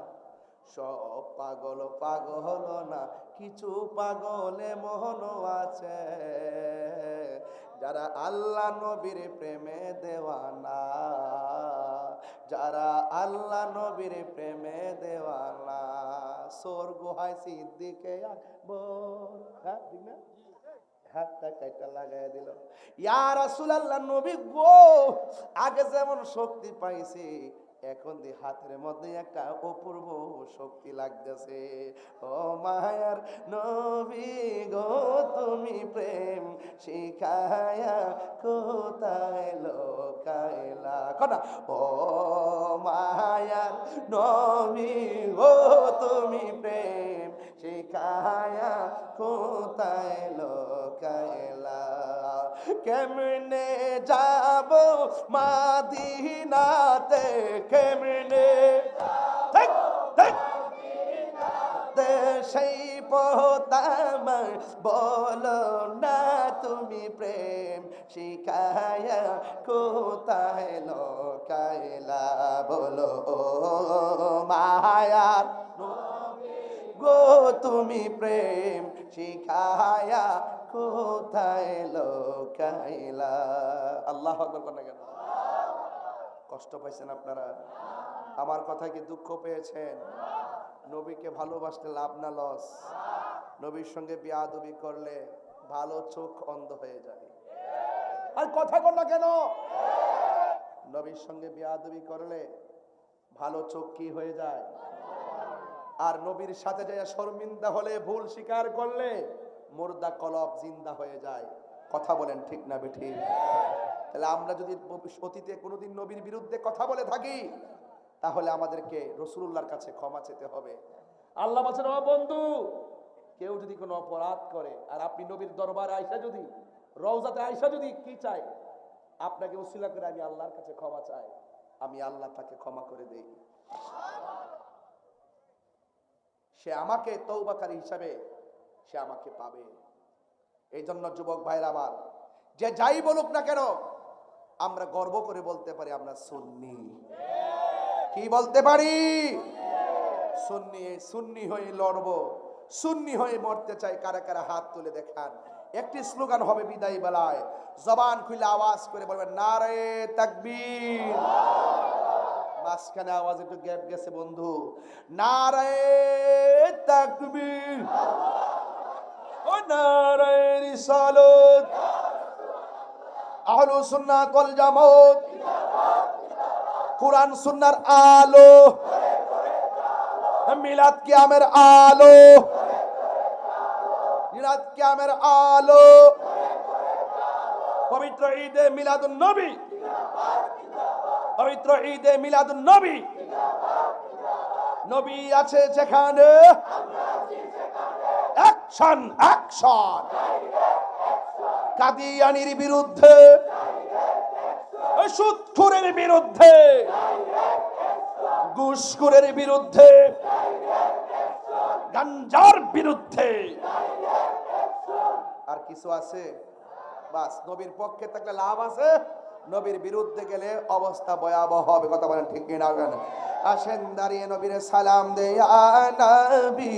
সব পাগল পাগল হলো না, কিছু পাগলে মোহনও আছে, যারা আল্লাহ নবীর প্রেমে দেওয়ানা, যারা আল্লাহ নবীর প্রেমে দেওয়ানা। সোর গুহায় সিদ্দিকে আকবর, হ্যাঁ ঠিক না, হাতটা কাইটা লাগাই দিল। ইয়া রাসূলুল্লাহ, নবী গো, আগে যেমন শক্তি পাইছি, এখন দি হাতের মধ্যে একটা অপূর্ব শক্তি লাগতেছে। ও মায়ার নবী গো, তুমি প্রেম শিখায়া কোথায় লোকাইলা, কথা। ও মায়ার নবী গো, তুমি প্রেম শিখায়া কোথায় লোকাইলা, কেমনে যাব মাদিনাতে, কেমনে সেই পতাম, বলো না তুমি প্রেম শিখায়া কোথায় লোকাইলা, বলো ও মায়ার গো তুমি প্রেম শিখায়া কোথায় লোকাইলা। আল্লাহু আকবার বলেন কেন? কষ্ট পাইছেন আপনারা? আমার কথা কি দুঃখ পেয়েছেন? নবীকে ভালোবাসলে লাভ না লস? নবীর সঙ্গে বেয়াদবি করলে ভালো চোখ অন্ধ হয়ে যায়। আর কথা বল না কেন? নবীর সঙ্গে বেয়াদবি করলে ভালো চোখ কি হয়ে যায়? আর নবীর সাথে যায় শর্মিন্দা হলে, ভুল স্বীকার করলে মুর্দা কলব জিন্দা হয়ে যায়। কথা বলেন ঠিক না বেঠিক? তাহলে আমরা যদি অতীতে কোনোদিন নবীর বিরুদ্ধে কথা বলে থাকি, তাহলে আমাদেরকে রাসূলুল্লাহর কাছে ক্ষমা চেতে হবে। আল্লাহ বলেন, ও বন্ধু, কেউ যদি কোনো অপরাধ করে আর আপনি নবীর দরবারে আইসা যদি, রওজাতে আইসা যদি কি চাই, আপনাকে উসিলা করে আমি আল্লাহর কাছে ক্ষমা চাই, আমি আল্লাহ তাকে ক্ষমা করে দেই। সে আমাকে তওবাকারী হিসাবে সে আমাকে পাবে। এই জন্য যুবক ভাইরা আমার, যে যাই বলুক না কেন, আমরা গর্ব করে বলতে পারি আমরা সুন্নি। কি বলতে পারি? সুন্নি। সুন্নি হয়ে লড়বো, সুন্নি হয়ে মরতে চাই। কারা কারা হাত তুলে দেখান। একটি স্লোগান হবে বিদায় বেলায়, জবান খুলে আওয়াজ করে বলবেন নারে তাকবীর। মাঝখানে আওয়াজ একটু গ্যাপ গেছে বন্ধু। নারে তাকবীর, ও নারে রিসালাত, আহলুস সুন্নাত ওয়াল জামাত, কুরআন সুন্নাহর আলো, মিলাদ কিয়ামের আলো, মিলাদ কিয়ামের আলো, পবিত্র ঈদে মিলাদুন নবী, পবিত্র ঈদে মিলাদুন নবী। নবী আছে যেখানে অ্যাকশন, অ্যাকশন। কাদিয়ানির বিরুদ্ধে, সুদখোরের বিরুদ্ধে, ঘুষখোরের বিরুদ্ধে, গাঞ্জার বিরুদ্ধে। আর কিছু আছে? বাস, নবীর পক্ষে থাকলে লাভ আছে, নবীর বিরুদ্ধে গেলে অবস্থা ভয়াবহ হবে। কথা বলেন ঠিক কিনা? আসেন দাঁড়িয়ে নবীর সালাম দে, ইয়া নবী